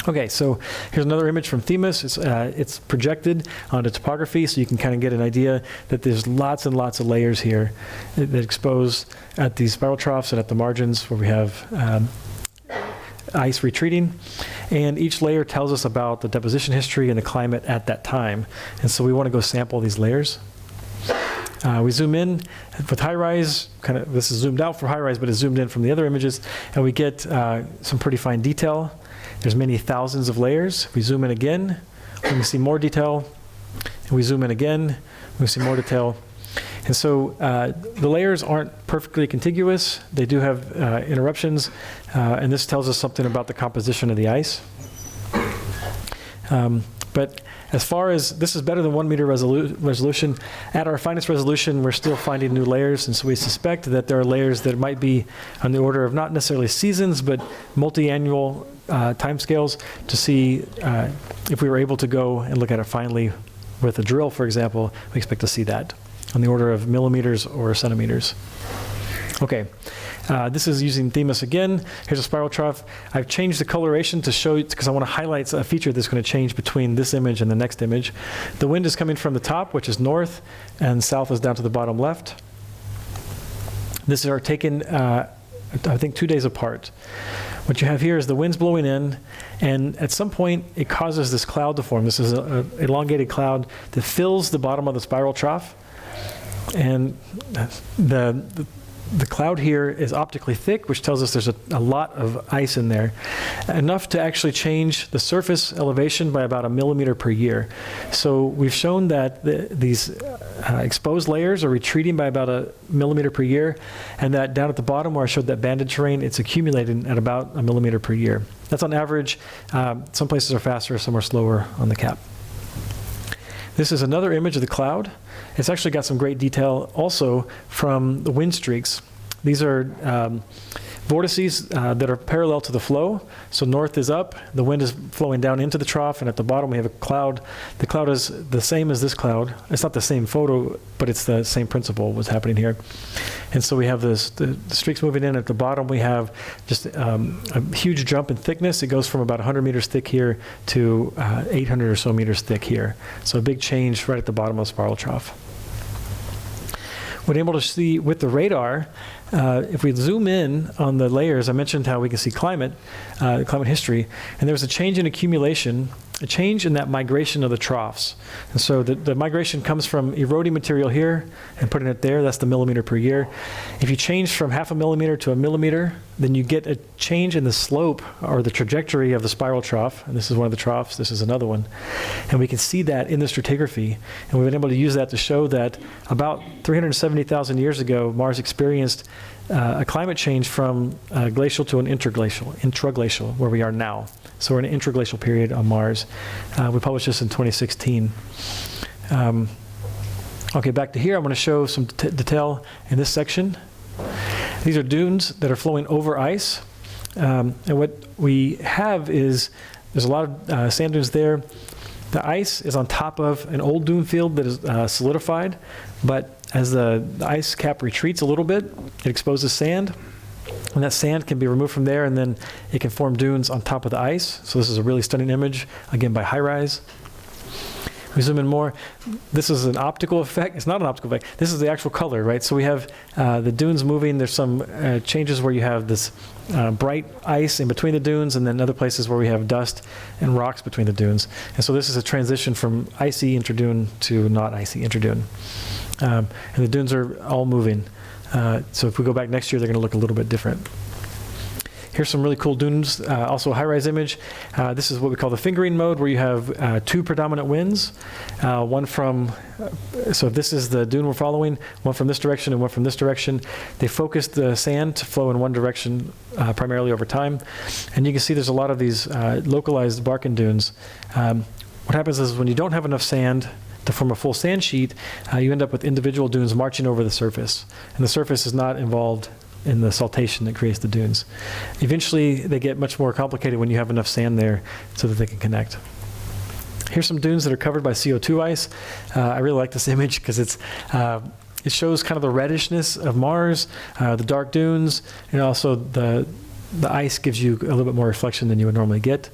Okay, so here's another image from Themis. It's projected onto topography, so you can kind of get an idea that there's lots and lots of layers here that expose at these spiral troughs and at the margins where we have ice retreating. And each layer tells us about the deposition history and the climate at that time. And so we want to go sample these layers. We zoom in with high-rise, this is zoomed out for high-rise, but it's zoomed in from the other images, and we get some pretty fine detail. There's many thousands of layers. We zoom in again, we can see more detail, and we zoom in again, we see more detail. And so the layers aren't perfectly contiguous. They do have interruptions, and this tells us something about the composition of the ice. But as far as, this is better than 1 meter resolution. At our finest resolution, we're still finding new layers, and so we suspect that there are layers that might be on the order of not necessarily seasons, but multi-annual timescales to see if we were able to go and look at it finely with a drill, for example. We expect to see that on the order of millimeters or centimeters. Okay. This is using Themis again. Here's a spiral trough. I've changed the coloration to show you, because I want to highlight a feature that's going to change between this image and the next image. The wind is coming from the top, which is north, and south is down to the bottom left. This is taken, I think, 2 days apart. What you have here is the wind's blowing in, and at some point it causes this cloud to form. This is an elongated cloud that fills the bottom of the spiral trough. And the cloud here is optically thick, which tells us there's a lot of ice in there, enough to actually change the surface elevation by about 1 millimeter per year. So we've shown that these exposed layers are retreating by about 1 millimeter per year, and that down at the bottom where I showed that banded terrain, it's accumulating at about 1 millimeter per year. That's on average. Some places are faster, some are slower on the cap. This is another image of the cloud. It's actually got some great detail also from the wind streaks. These are vortices that are parallel to the flow. So north is up, the wind is flowing down into the trough, and at the bottom we have a cloud. The cloud is the same as this cloud. It's not the same photo, but it's the same principle what's happening here. And so we have the streaks moving in. At the bottom we have just a huge jump in thickness. It goes from about 100 meters thick here to 800 or so meters thick here. So a big change right at the bottom of the spiral trough. We're able to see with the radar if we zoom in on the layers, I mentioned how we can see climate history, and there was a change in accumulation, a change in that migration of the troughs. And so the migration comes from eroding material here and putting it there. That's the millimeter per year. If you change from 0.5 millimeter to 1 millimeter, then you get a change in the slope or the trajectory of the spiral trough. And this is one of the troughs. This is another one. And we can see that in the stratigraphy. And we've been able to use that to show that about 370,000 years ago, Mars experienced a climate change from glacial to an intraglacial, where we are now. So we're in an intraglacial period on Mars. We published this in 2016. Okay, back to here. I'm going to show some detail in this section. These are dunes that are flowing over ice. And what we have is, there's a lot of sand dunes there. The ice is on top of an old dune field that is solidified, but as the ice cap retreats a little bit, it exposes sand. And that sand can be removed from there, and then it can form dunes on top of the ice. So this is a really stunning image, again by HiRISE. We zoom in more. This is an optical effect. It's not an optical effect. This is the actual color, right? So we have the dunes moving. There's some changes where you have this bright ice in between the dunes, and then other places where we have dust and rocks between the dunes. And so this is a transition from icy interdune to not icy interdune. And the dunes are all moving. So if we go back next year, they're going to look a little bit different. Here's some really cool dunes, also a HiRISE image. This is what we call the fingering mode, where you have two predominant winds. One from, so this is the dune we're following, one from this direction and one from this direction. They focus the sand to flow in one direction primarily over time. And you can see there's a lot of these localized Barken dunes. What happens is when you don't have enough sand to form a full sand sheet, you end up with individual dunes marching over the surface. And the surface is not involved in the saltation that creates the dunes. Eventually, they get much more complicated when you have enough sand there so that they can connect. Here's some dunes that are covered by CO₂ ice. I really like this image because it shows kind of the reddishness of Mars, the dark dunes, and also the ice gives you a little bit more reflection than you would normally get.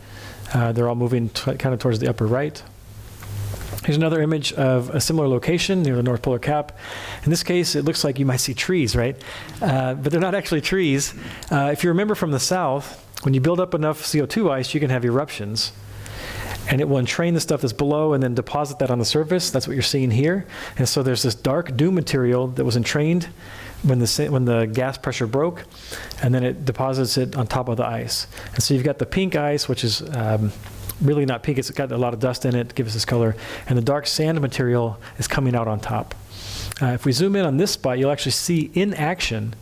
They're all moving kind of towards the upper right. Here's another image of a similar location near the North Polar Cap. In this case, it looks like you might see trees, right? But they're not actually trees. If you remember from the south, when you build up enough CO₂ ice, you can have eruptions. And it will entrain the stuff that's below and then deposit that on the surface. That's what you're seeing here. And so there's this dark dune material that was entrained when the gas pressure broke, and then it deposits it on top of the ice. And so you've got the pink ice, which is really not pink, it's got a lot of dust in it, gives us this color, and the dark sand material is coming out on top. If we zoom in on this spot, you'll actually see in action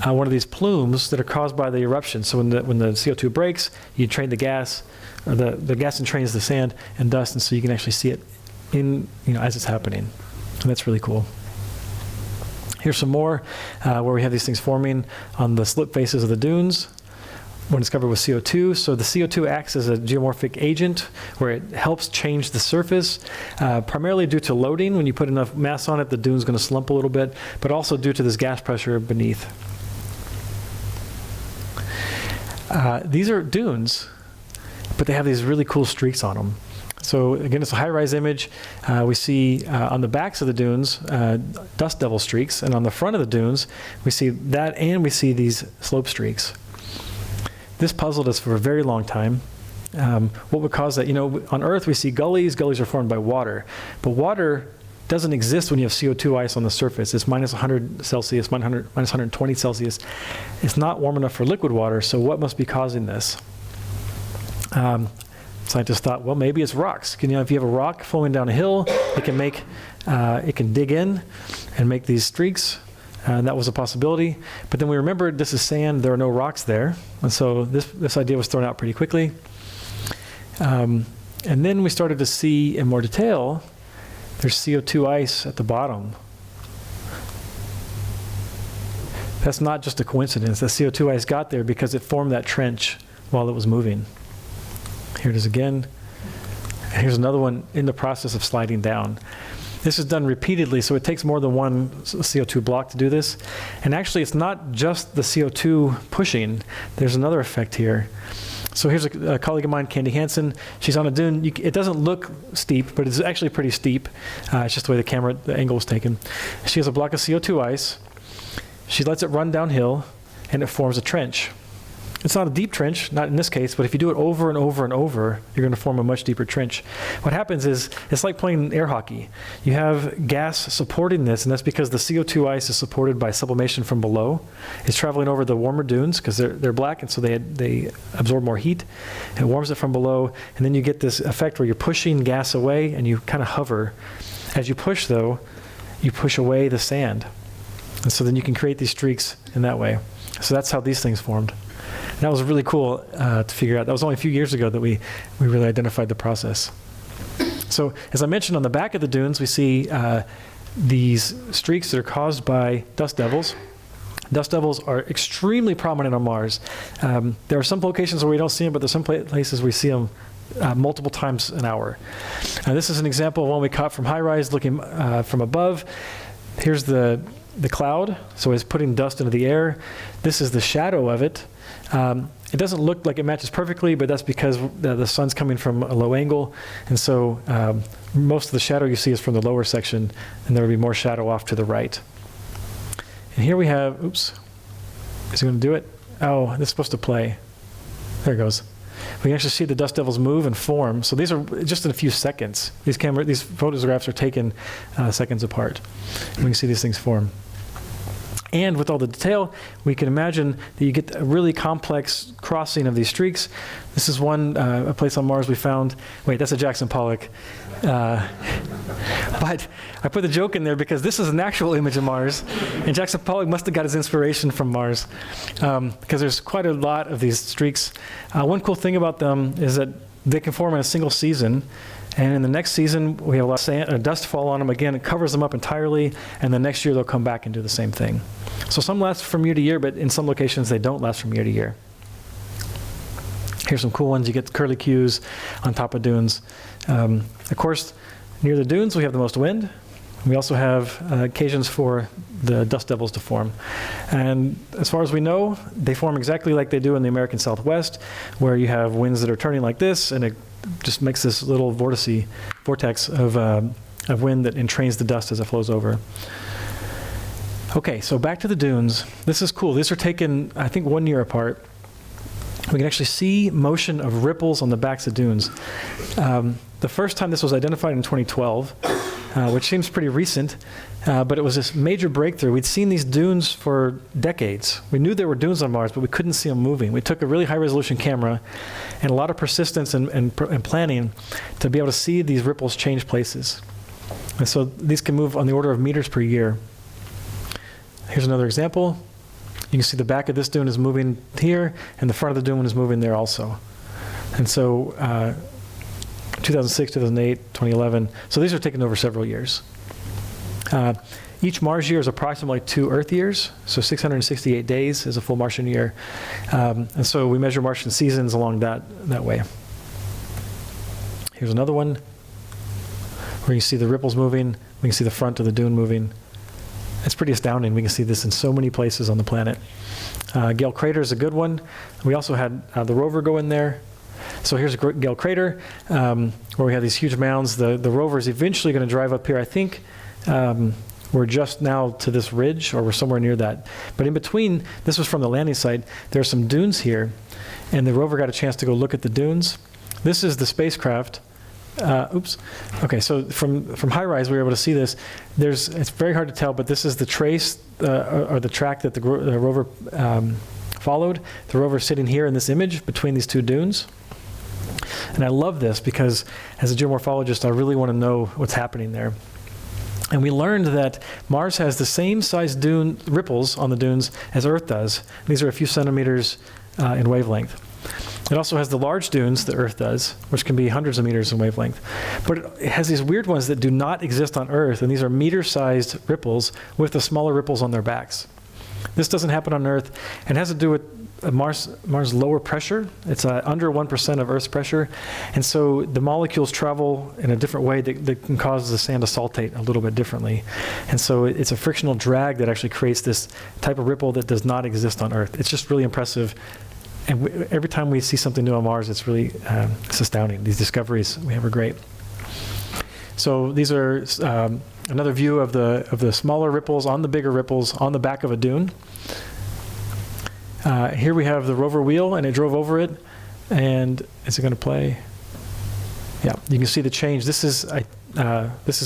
one of these plumes that are caused by the eruption. So when the CO₂ breaks, you entrain the gas, or the gas entrains the sand and dust, and so you can actually see it as it's happening. And that's really cool. Here's some more where we have these things forming on the slip faces of the dunes when it's covered with CO₂. So the CO₂ acts as a geomorphic agent where it helps change the surface, primarily due to loading. When you put enough mass on it, the dune's going to slump a little bit, but also due to this gas pressure beneath. These are dunes, but they have these really cool streaks on them. So again, it's a HiRISE image. We see on the backs of the dunes dust devil streaks, and on the front of the dunes, we see that, and we see these slope streaks. This puzzled us for a very long time. What would cause that? On Earth, we see gullies. Gullies are formed by water. But water doesn't exist when you have CO₂ ice on the surface. It's minus 100 Celsius, minus 120 Celsius. It's not warm enough for liquid water, so what must be causing this? Scientists thought, well, maybe it's rocks. If you have a rock flowing down a hill, it can dig in and make these streaks. And that was a possibility. But then we remembered this is sand, there are no rocks there. And so this idea was thrown out pretty quickly. And then we started to see in more detail, there's CO₂ ice at the bottom. That's not just a coincidence. The CO₂ ice got there because it formed that trench while it was moving. Here it is again. And here's another one in the process of sliding down. This is done repeatedly, so it takes more than one CO₂ block to do this. And actually, it's not just the CO₂ pushing. There's another effect here. So here's a colleague of mine, Candy Hansen. She's on a dune. It doesn't look steep, but it's actually pretty steep. It's just the way the angle was taken. She has a block of CO₂ ice. she lets it run downhill, and it forms a trench. It's not a deep trench, not in this case, but if you do it over and over and over, you're going to form a much deeper trench. What happens is, it's like playing air hockey. You have gas supporting this, and that's because the CO₂ ice is supported by sublimation from below. It's traveling over the warmer dunes, because they're black, and so they absorb more heat. It warms it from below, and then you get this effect where you're pushing gas away, and you kind of hover. As you push, though, you push away the sand. And so then you can create these streaks in that way. So that's how these things formed. And that was really cool to figure out. That was only a few years ago that we really identified the process. So as I mentioned, on the back of the dunes, we see these streaks that are caused by dust devils. Dust devils are extremely prominent on Mars. There are some locations where we don't see them, but there's some places we see them multiple times an hour. This is an example of one we caught from high-rise looking from above. Here's the cloud, so it's putting dust into the air. This is the shadow of it. It doesn't look like it matches perfectly, but that's because the sun's coming from a low angle, and so most of the shadow you see is from the lower section, and there will be more shadow off to the right. And here we have, oops, is it going to do it? Oh, this is supposed to play. There it goes. We can actually see the dust devils move and form. So these are just in a few seconds. These photographs are taken seconds apart. And we can see these things form. And with all the detail, we can imagine that you get a really complex crossing of these streaks. This is one, a place on Mars we found. Wait, that's a Jackson Pollock. But I put the joke in there because this is an actual image of Mars, and Jackson Pollock must have got his inspiration from Mars, because there's quite a lot of these streaks. One cool thing about them is that they can form in a single season, and in the next season we have a lot of sand, dust fall on them again. It covers them up entirely, and the next year they'll come back and do the same thing. So some last from year to year, but in some locations they don't last from year to year. Here's some cool ones. You get curlicues on top of dunes. Of course, near the dunes we have the most wind. We also have occasions for the dust devils to form. And as far as we know, they form exactly like they do in the American Southwest, where you have winds that are turning like this, and it just makes this little vortex of wind that entrains the dust as it flows over. Okay, so back to the dunes. This is cool. These are taken, I think, 1 year apart. We can actually see motion of ripples on the backs of dunes. The first time this was identified in 2012, which seems pretty recent, but it was this major breakthrough. We'd seen these dunes for decades. We knew there were dunes on Mars, but we couldn't see them moving. We took a really high-resolution camera and a lot of persistence and planning to be able to see these ripples change places. And so these can move on the order of meters per year. Here's another example. You can see the back of this dune is moving here, and the front of the dune is moving there also. And so 2006, 2008, 2011. So these are taken over several years. Each Mars year is approximately 2 Earth years, so 668 days is a full Martian year. And so we measure Martian seasons along that way. Here's another one where you see the ripples moving. We can see the front of the dune moving. It's pretty astounding. We can see this in so many places on the planet. Gale Crater is a good one. We also had the rover go in there. So here's a Gale Crater where we have these huge mounds. The rover is eventually going to drive up here. I think we're just now to this ridge, or we're somewhere near that. But in between, this was from the landing site, there are some dunes here, and the rover got a chance to go look at the dunes. This is the spacecraft. Oops. Okay, so from high-rise, we were able to see this. It's very hard to tell, but this is the trace or the track that the rover followed. The rover is sitting here in this image between these two dunes. And I love this because as a geomorphologist, I really want to know what's happening there. And we learned that Mars has the same size dune ripples on the dunes as Earth does. These are a few centimeters in wavelength. It also has the large dunes that Earth does, which can be hundreds of meters in wavelength. But it has these weird ones that do not exist on Earth, and these are meter-sized ripples with the smaller ripples on their backs. This doesn't happen on Earth, and has to do with Mars' lower pressure. It's under 1% of Earth's pressure, and so the molecules travel in a different way that can cause the sand to saltate a little bit differently. And so it's a frictional drag that actually creates this type of ripple that does not exist on Earth. It's just really impressive. And every time we see something new on Mars, it's really it's astounding. These discoveries we have are great. So these are another view of the smaller ripples on the bigger ripples on the back of a dune. Here we have the rover wheel, and it drove over it. And is it going to play? Yeah, you can see the change. This is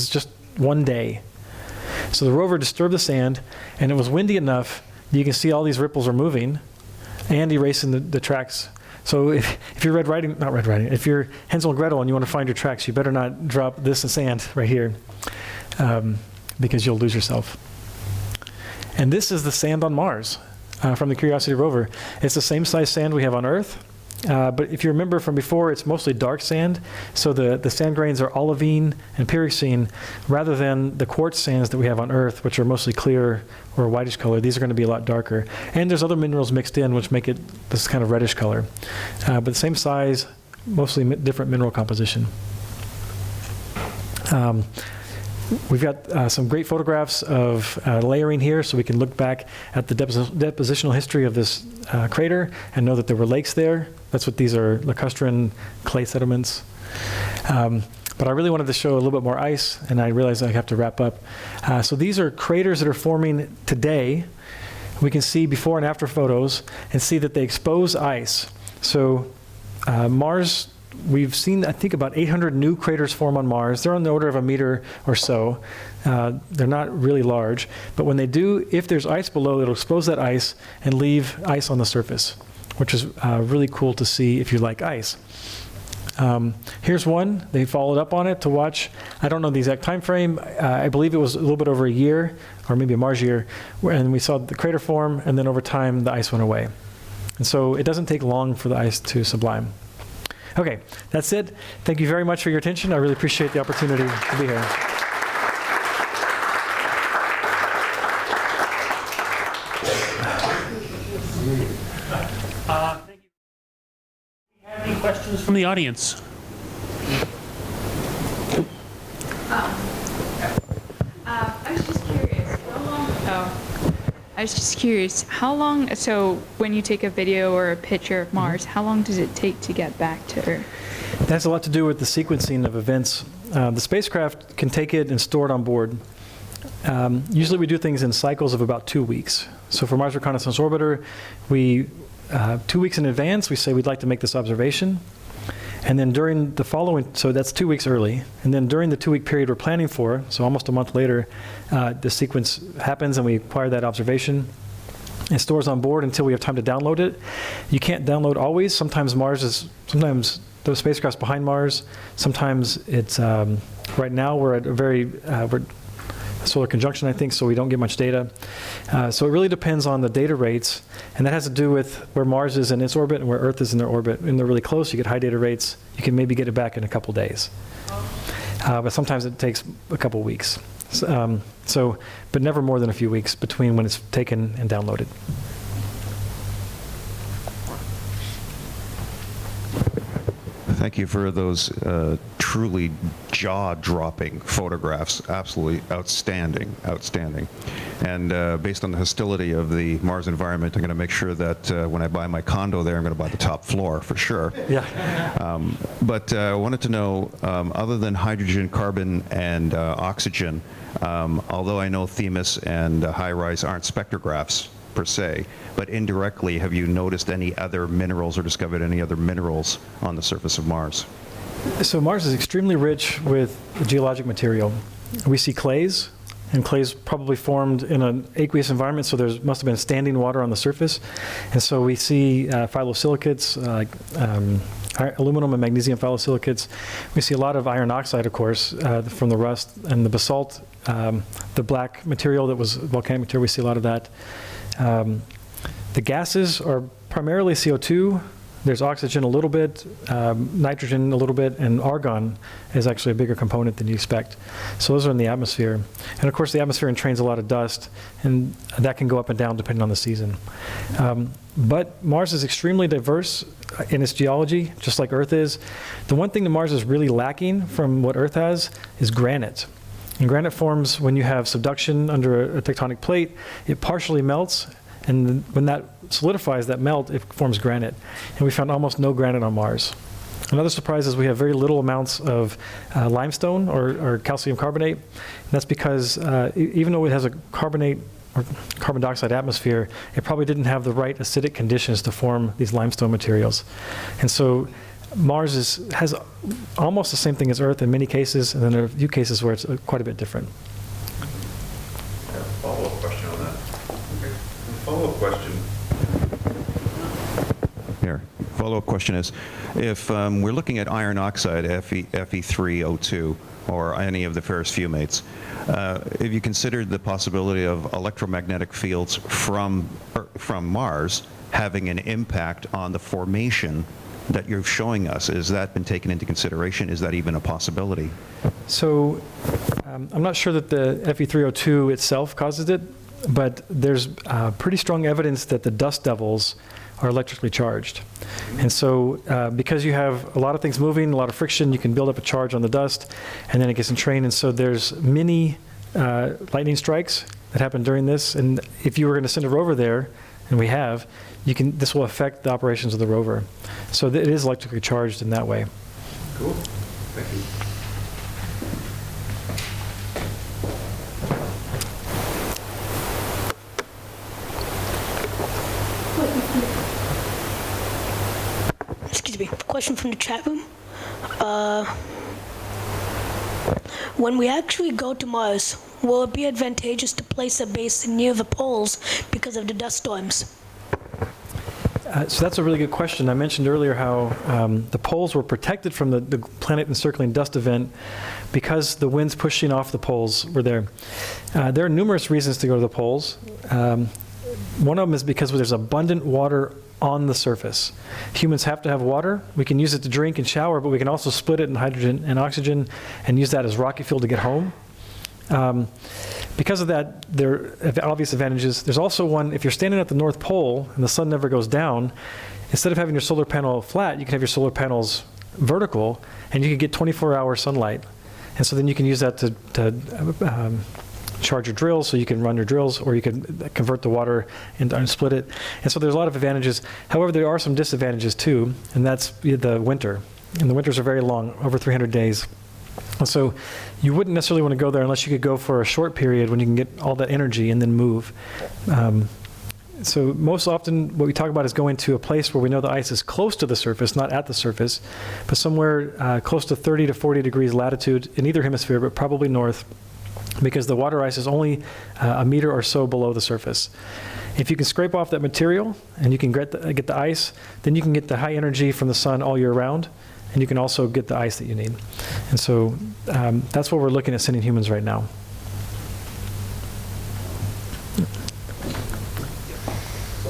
just one day. So the rover disturbed the sand, and it was windy enough that you can see all these ripples are moving and erasing the tracks. So if you're if you're Hansel and Gretel and you want to find your tracks, you better not drop this in sand right here, because you'll lose yourself. And this is the sand on Mars from the Curiosity rover. It's the same size sand we have on Earth. But if you remember from before, it's mostly dark sand. So the sand grains are olivine and pyroxene rather than the quartz sands that we have on Earth, which are mostly clear or whitish color. These are going to be a lot darker. And there's other minerals mixed in, which make it this kind of reddish color. But the same size, mostly different mineral composition. We've got some great photographs of layering here, so we can look back at the depositional history of this crater and know that there were lakes there. That's what these are, lacustrine clay sediments. But I really wanted to show a little bit more ice, and I realize I have to wrap up. So these are craters that are forming today. We can see before and after photos and see that they expose ice. So Mars, we've seen, I think, about 800 new craters form on Mars. They're on the order of a meter or so. They're not really large. But when they do, if there's ice below, it'll expose that ice and leave ice on the surface, which is really cool to see if you like ice. Here's one. They followed up on it to watch. I don't know the exact time frame. I believe it was a little bit over a year, or maybe a Mars year, and we saw the crater form, and then over time, the ice went away. And so it doesn't take long for the ice to sublime. Okay, that's it. Thank you very much for your attention. I really appreciate the opportunity to be here. Thank you. Do we have any questions from the audience? I was just curious, how long, so when you take a video or a picture of Mars, how long does it take to get back to Earth? That has a lot to do with the sequencing of events. The spacecraft can take it and store it on board. Usually we do things in cycles of about 2 weeks. So for Mars Reconnaissance Orbiter, 2 weeks in advance, we say we'd like to make this observation. And then during the following, so that's 2 weeks early, and then during the 2 week period we're planning for, so almost a month later, the sequence happens and we acquire that observation. It stores on board until we have time to download it. You can't download always. Sometimes sometimes the spacecraft's behind Mars. Sometimes it's, right now we're at a we're solar conjunction, I think, so we don't get much data. So it really depends on the data rates, and that has to do with where Mars is in its orbit and where Earth is in their orbit. When they're really close, you get high data rates. You can maybe get it back in a couple days. But sometimes it takes a couple weeks. But never more than a few weeks between when it's taken and downloaded. Thank you for those truly jaw-dropping photographs. Absolutely outstanding, outstanding. And based on the hostility of the Mars environment, I'm going to make sure that when I buy my condo there, I'm going to buy the top floor for sure. Yeah. But I wanted to know, other than hydrogen, carbon, and oxygen, although I know Themis and HiRISE aren't spectrographs per se, but indirectly, have you noticed any other minerals or discovered any other minerals on the surface of Mars? So Mars is extremely rich with geologic material. We see clays, and clays probably formed in an aqueous environment, so there must have been standing water on the surface. And so we see phyllosilicates, aluminum and magnesium phyllosilicates. We see a lot of iron oxide, of course, from the rust, and the basalt, the black material that was volcanic material, we see a lot of that. The gases are primarily CO2. There's oxygen a little bit, nitrogen a little bit, and argon is actually a bigger component than you expect. So those are in the atmosphere. And of course the atmosphere entrains a lot of dust, and that can go up and down depending on the season. But Mars is extremely diverse in its geology, just like Earth is. The one thing that Mars is really lacking from what Earth has is granite. And granite forms when you have subduction under a tectonic plate. It partially melts, and when that solidifies, that melt, it forms granite. And we found almost no granite on Mars. Another surprise is we have very little amounts of limestone or calcium carbonate. And that's because even though it has a carbonate or carbon dioxide atmosphere, it probably didn't have the right acidic conditions to form these limestone materials. And so Mars has almost the same thing as Earth in many cases, and then there are a few cases where it's quite a bit different. Follow-up question on that. Okay. Follow-up question. Here. Follow-up question is, if we're looking at iron oxide, Fe3O2, or any of the ferrous fumates, if you considered the possibility of electromagnetic fields from Mars having an impact on the formation that you're showing us, has that been taken into consideration? Is that even a possibility? So I'm not sure that the Fe3O2 itself causes it, but there's pretty strong evidence that the dust devils are electrically charged. And so because you have a lot of things moving, a lot of friction, you can build up a charge on the dust, and then it gets entrained. And so there's many lightning strikes that happen during this. And if you were going to send a rover there, and we have, this will affect the operations of the rover. So it is electrically charged in that way. Cool. Thank you. Excuse me, question from the chat room. When we actually go to Mars, will it be advantageous to place a base near the poles because of the dust storms? So that's a really good question. I mentioned earlier how the poles were protected from the planet encircling dust event because the winds pushing off the poles were there. There are numerous reasons to go to the poles. One of them is because there's abundant water on the surface. Humans have to have water. We can use it to drink and shower, but we can also split it in hydrogen and oxygen and use that as rocket fuel to get home. Because of that, there are obvious advantages. There's also one, if you're standing at the North Pole and the sun never goes down, instead of having your solar panel flat, you can have your solar panels vertical, and you can get 24-hour sunlight. And so then you can use that to charge your drills, so you can run your drills, or you can convert the water and split it. And so there's a lot of advantages. However, there are some disadvantages too, and that's the winter. And the winters are very long, over 300 days. And so you wouldn't necessarily want to go there unless you could go for a short period when you can get all that energy and then move. So most often what we talk about is going to a place where we know the ice is close to the surface, not at the surface, but somewhere close to 30 to 40 degrees latitude in either hemisphere, but probably north, because the water ice is only a meter or so below the surface. If you can scrape off that material and you can get the ice, then you can get the high energy from the sun all year round, and you can also get the ice that you need. And so that's what we're looking at sending humans right now.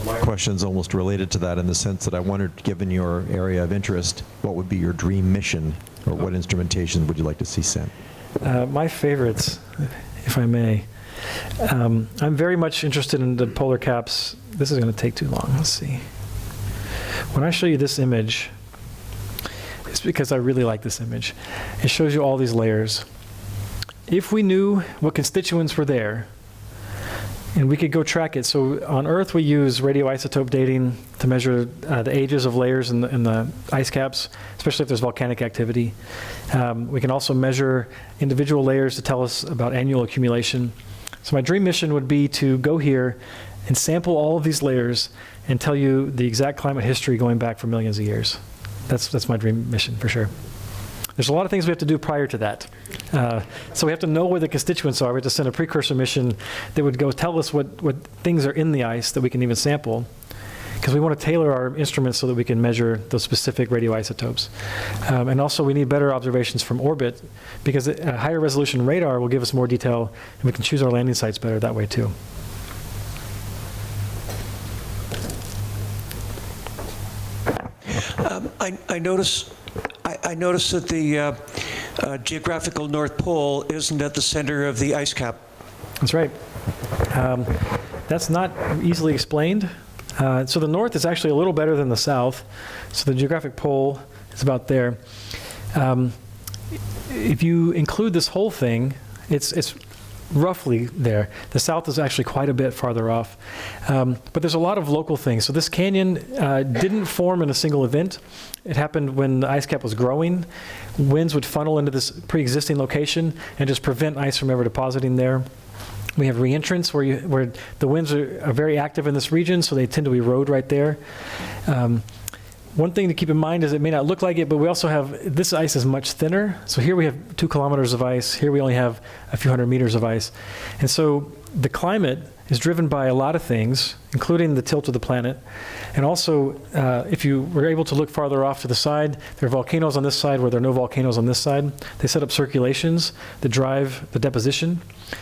My question's almost related to that in the sense that I wondered, given your area of interest, what would be your dream mission, or what instrumentation would you like to see sent? My favorites, if I may. I'm very much interested in the polar caps. This is going to take too long. Let's see. When I show you this image, it's because I really like this image. It shows you all these layers. If we knew what constituents were there, and we could go track it. So on Earth, we use radioisotope dating to measure the ages of layers in the ice caps, especially if there's volcanic activity. We can also measure individual layers to tell us about annual accumulation. So my dream mission would be to go here and sample all of these layers and tell you the exact climate history going back for millions of years. That's my dream mission, for sure. There's a lot of things we have to do prior to that. So we have to know where the constituents are. We have to send a precursor mission that would go tell us what things are in the ice that we can even sample, because we want to tailor our instruments so that we can measure those specific radioisotopes. And also we need better observations from orbit, because a higher resolution radar will give us more detail, and we can choose our landing sites better that way too. I notice that the geographical North Pole isn't at the center of the ice cap. That's right. That's not easily explained. So the north is actually a little better than the south. So the geographic pole is about there. If you include this whole thing, it's roughly there. The south is actually quite a bit farther off. But there's a lot of local things. So this canyon didn't form in a single event. It happened when the ice cap was growing. Winds would funnel into this pre-existing location and just prevent ice from ever depositing there. We have reentrance where the winds are very active in this region, so they tend to erode right there. One thing to keep in mind is it may not look like it, but we also have, this ice is much thinner. So here we have 2 kilometers of ice. Here we only have a few hundred meters of ice. And so the climate is driven by a lot of things, including the tilt of the planet. And also, if you were able to look farther off to the side, there are volcanoes on this side where there are no volcanoes on this side. They set up circulations that drive the deposition,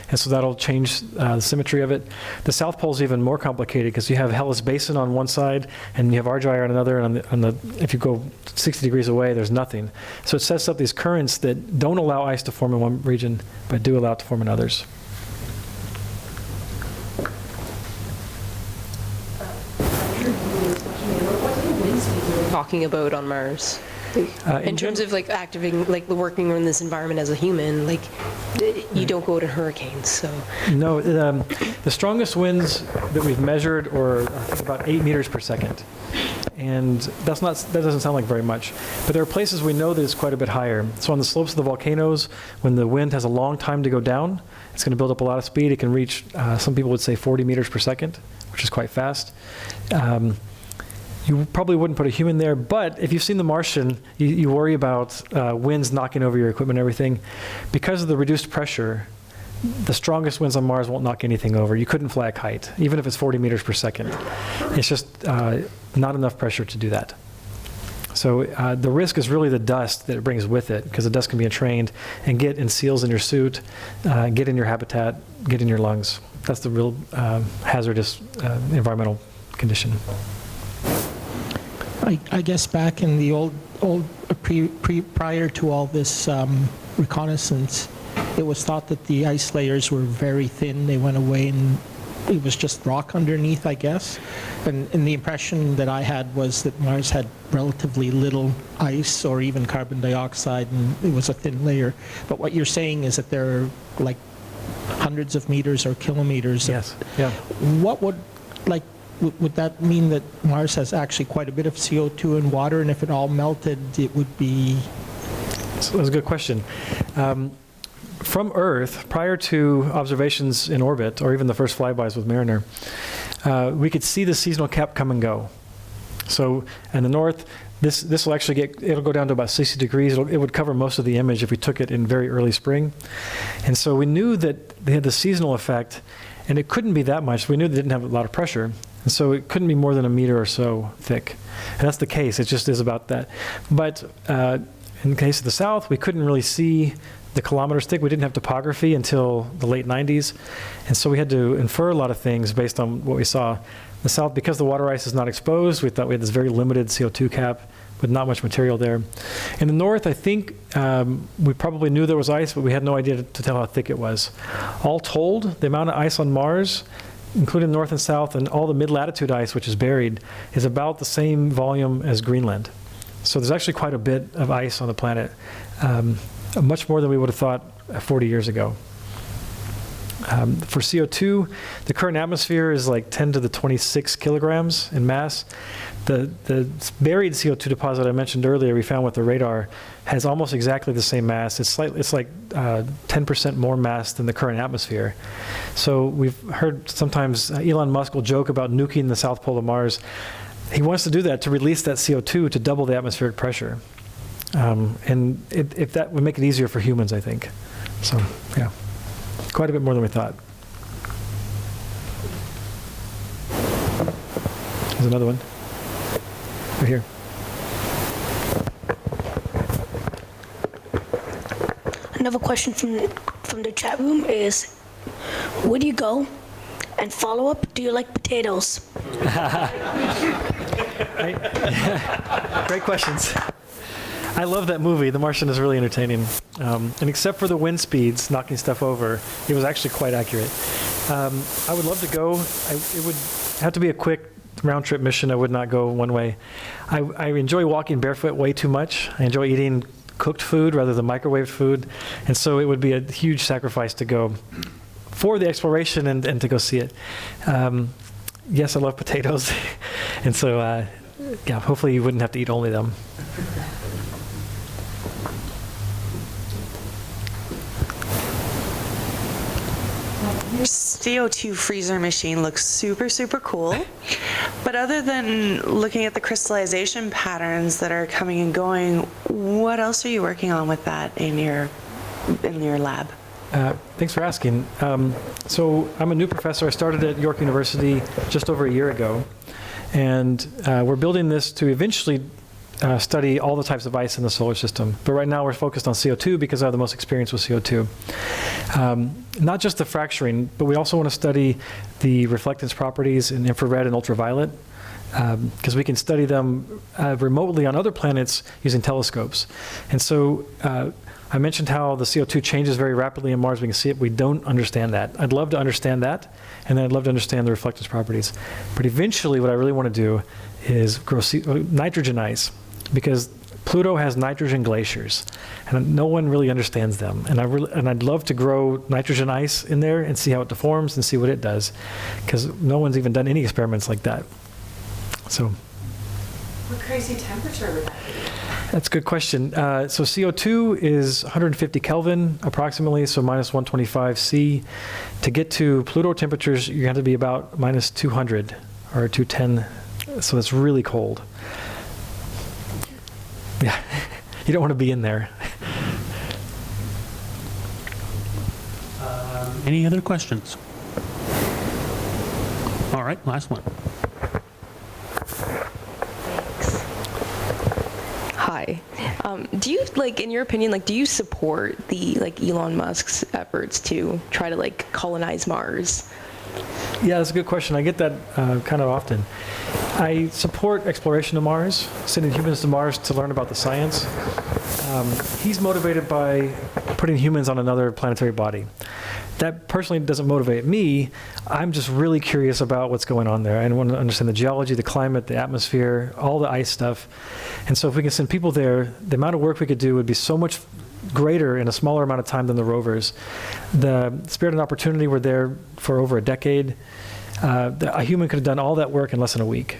and so that'll change the symmetry of it. The South Pole is even more complicated because you have Hellas Basin on one side, and you have Argyre on another, and if you go 60 degrees away, there's nothing. So it sets up these currents that don't allow ice to form in one region, but do allow it to form in others. Talking about on Mars, in terms of like activating, like working in this environment as a human, like you don't go to hurricanes, so. No, the strongest winds that we've measured are I think about 8 meters per second. And that doesn't sound like very much. But there are places we know that it's quite a bit higher. So on the slopes of the volcanoes, when the wind has a long time to go down, it's going to build up a lot of speed. It can reach, some people would say 40 meters per second, which is quite fast. You probably wouldn't put a human there, but if you've seen The Martian, you worry about winds knocking over your equipment and everything. Because of the reduced pressure, the strongest winds on Mars won't knock anything over. You couldn't fly a kite, even if it's 40 meters per second. It's just not enough pressure to do that. So the risk is really the dust that it brings with it, because the dust can be entrained and get in seals in your suit, get in your habitat, get in your lungs. That's the real hazardous environmental condition. I guess back in the prior to all this reconnaissance, it was thought that the ice layers were very thin. They went away and it was just rock underneath, I guess. And the impression that I had was that Mars had relatively little ice or even carbon dioxide, and it was a thin layer. But what you're saying is that there are like hundreds of meters or kilometers. Yes, yeah. What would, like, would that mean that Mars has actually quite a bit of CO2 and water, and if it all melted, it would be... So that's a good question. From Earth, prior to observations in orbit, or even the first flybys with Mariner, we could see the seasonal cap come and go. So in the north, this will actually it'll go down to about 60 degrees. It would cover most of the image if we took it in very early spring. And so we knew that they had the seasonal effect, and it couldn't be that much. We knew they didn't have a lot of pressure. And so it couldn't be more than a meter or so thick. And that's the case. It just is about that. But in the case of the South, we couldn't really see the kilometers thick. We didn't have topography until the late 90s. And so we had to infer a lot of things based on what we saw. The South, because the water ice is not exposed, we thought we had this very limited CO2 cap with not much material there. In the North, I think we probably knew there was ice, but we had no idea to tell how thick it was. All told, the amount of ice on Mars, including North and South, and all the mid-latitude ice, which is buried, is about the same volume as Greenland. So there's actually quite a bit of ice on the planet, much more than we would have thought 40 years ago. For CO2, the current atmosphere is like 10 to the 26 kilograms in mass. The buried CO2 deposit I mentioned earlier, we found with the radar, has almost exactly the same mass. It's like 10% more mass than the current atmosphere. So we've heard sometimes Elon Musk will joke about nuking the South Pole of Mars. He wants to do that to release that CO2 to double the atmospheric pressure. And if that would make it easier for humans, I think. So, yeah, quite a bit more than we thought. There's another one. Right here. Another question from the chat room is, where do you go? And follow up, do you like potatoes? Great questions. I love that movie. The Martian is really entertaining. And except for the wind speeds knocking stuff over, it was actually quite accurate. I would love to go. It would have to be a quick round-trip mission. I would not go one way. I enjoy walking barefoot way too much. I enjoy eating cooked food rather than microwaved food. And so it would be a huge sacrifice to go. for the exploration and to go see it. Yes, I love potatoes, and so yeah, hopefully you wouldn't have to eat only them. Your CO2 freezer machine looks super, super cool. But other than looking at the crystallization patterns that are coming and going, what else are you working on with that in your lab? Thanks for asking. So I'm a new professor. I started at York University just over a year ago. And we're building this to eventually study all the types of ice in the solar system. But right now we're focused on CO2 because I have the most experience with CO2. Not just the fracturing, but we also want to study the reflectance properties in infrared and ultraviolet, because we can study them remotely on other planets using telescopes. And so I mentioned how the CO2 changes very rapidly on Mars. We can see it. We don't understand that. I'd love to understand that, and then I'd love to understand the reflectance properties. But eventually what I really want to do is grow nitrogen ice, because Pluto has nitrogen glaciers, and no one really understands them. And I'd love to grow nitrogen ice in there and see how it deforms and see what it does, because no one's even done any experiments like that. So, What crazy temperature would that be? That's a good question. So CO2 is 150 Kelvin approximately, so minus 125 C. To get to Pluto temperatures, you have to be about minus 200 or 210. So it's really cold. Yeah, you don't want to be in there. Any other questions? All right, last one. Hi. Do you, like, in your opinion, like, do you support the, like, Elon Musk's efforts to try to, like, colonize Mars? Yeah, that's a good question. I get that kind of often. I support exploration of Mars, sending humans to Mars to learn about the science. He's motivated by putting humans on another planetary body. That personally doesn't motivate me. I'm just really curious about what's going on there. I want to understand the geology, the climate, the atmosphere, all the ice stuff. And so if we can send people there, the amount of work we could do would be so much greater in a smaller amount of time than the rovers. The Spirit and Opportunity were there for over a decade. A human could have done all that work in less than a week.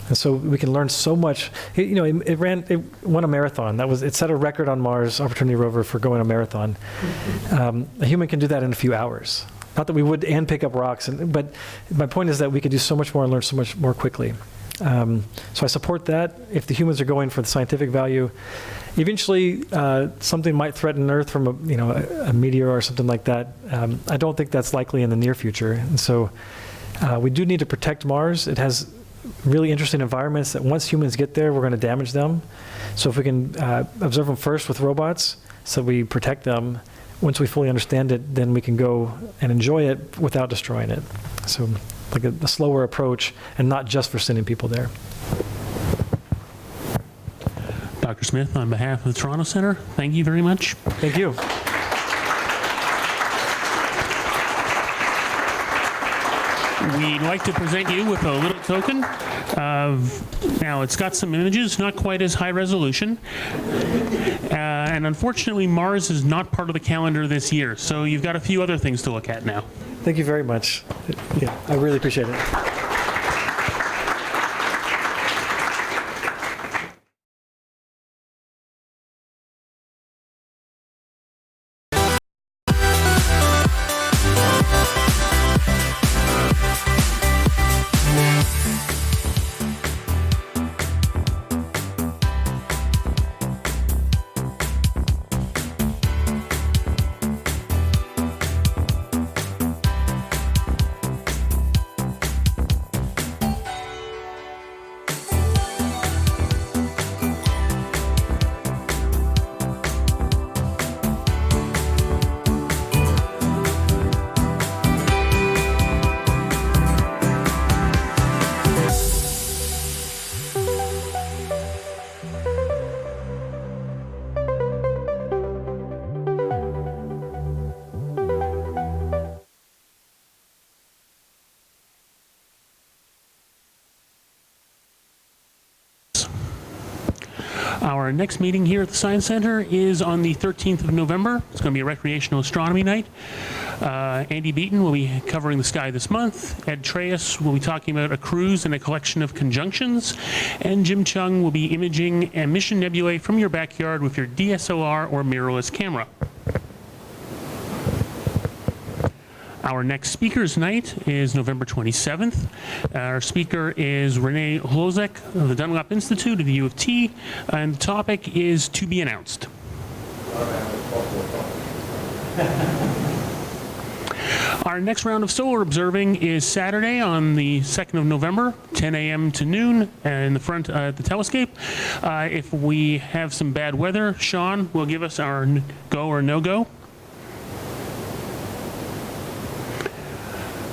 And so we can learn so much. It won a marathon. It set a record on Mars, Opportunity rover, for going a marathon. A human can do that in a few hours. Not that we would and pick up rocks, but my point is that we could do so much more and learn so much more quickly. So I support that. If the humans are going for the scientific value, eventually something might threaten Earth from a meteor or something like that. I don't think that's likely in the near future. And so we do need to protect Mars. It has really interesting environments that once humans get there, we're going to damage them. So if we can observe them first with robots, so we protect them, once we fully understand it, then we can go and enjoy it without destroying it. So like a slower approach, and not just for sending people there. Dr. Smith, on behalf of the Toronto Centre, thank you very much. Thank you. We'd like to present you with a little token of, now it's got some images, not quite as high resolution. And unfortunately, Mars is not part of the calendar this year, so you've got a few other things to look at now. Thank you very much. Yeah, I really appreciate it. Our next meeting here at the Science Center is on the 13th of November. It's going to be a recreational astronomy night. Andy Beaton will be covering the sky this month. Ed Treyas will be talking about a cruise and a collection of conjunctions. And Jim Chung will be imaging a mission nebulae from your backyard with your DSLR or mirrorless camera. Our next speaker's night is November 27th. Our speaker is Renee Hlozek of the Dunlop Institute of the U of T, and the topic is to be announced. Our next round of solar observing is Saturday on the 2nd of November, 10 a.m. to noon in the front at the telescape. If we have some bad weather, Sean will give us our go or no-go.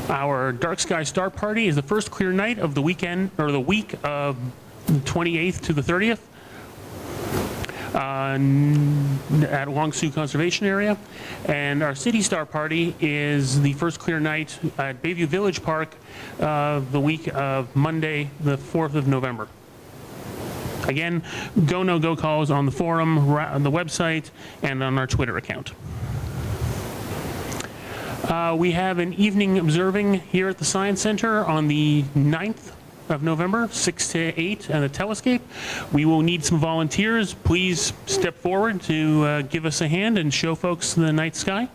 Our Dark Sky Star Party is the first clear night of the weekend, or the week of the 28th to the 30th at Long Sault Conservation Area. And our City Star Party is the first clear night at Bayview Village Park the week of Monday, the 4th of November. Again, go, no-go calls on the forum, on the website, and on our Twitter account. We have an evening observing here at the Science Center on the 9th of November, 6 to 8 at the telescape. We will need some volunteers. Please step forward to give us a hand and show folks the night sky.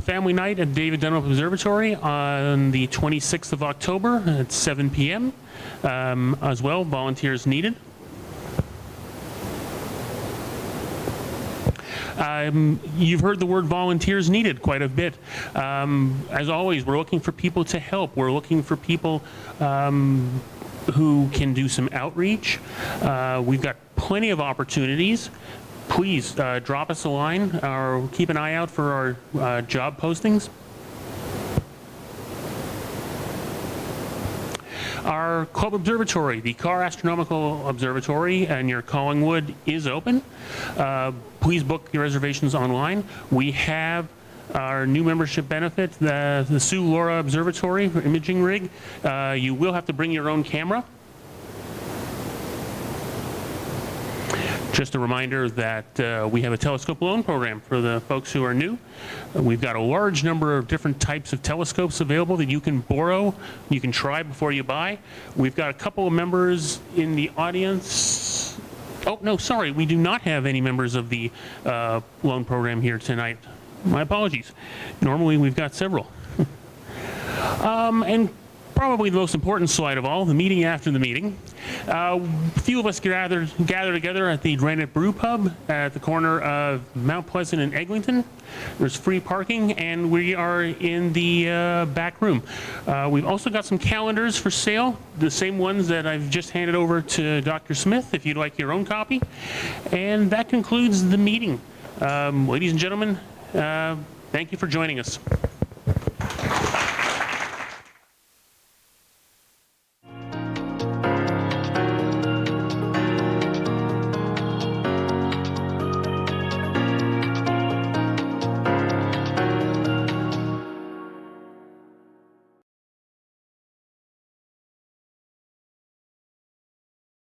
Family night at David Dunlop Observatory on the 26th of October at 7 p.m. As well, volunteers needed. You've heard the word volunteers needed quite a bit. As always, we're looking for people to help. We're looking for people who can do some outreach. We've got plenty of opportunities. Please drop us a line or keep an eye out for our job postings. Our club observatory, the Carr Astronomical Observatory near Collingwood, is open. Please book your reservations online. We have our new membership benefit, the Sue Laura Observatory imaging rig. You will have to bring your own camera. Just a reminder that we have a telescope loan program for the folks who are new. We've got a large number of different types of telescopes available that you can borrow, you can try before you buy. We've got a couple of members in the audience. Oh, no, sorry, we do not have any members of the loan program here tonight. My apologies. Normally we've got several. And probably the most important slide of all, the meeting after the meeting. A few of us gather together at the Granite Brew Pub at the corner of Mount Pleasant and Eglinton. There's free parking, and we are in the back room. We've also got some calendars for sale, the same ones that I've just handed over to Dr. Smith, if you'd like your own copy. And that concludes the meeting. Ladies and gentlemen, thank you for joining us.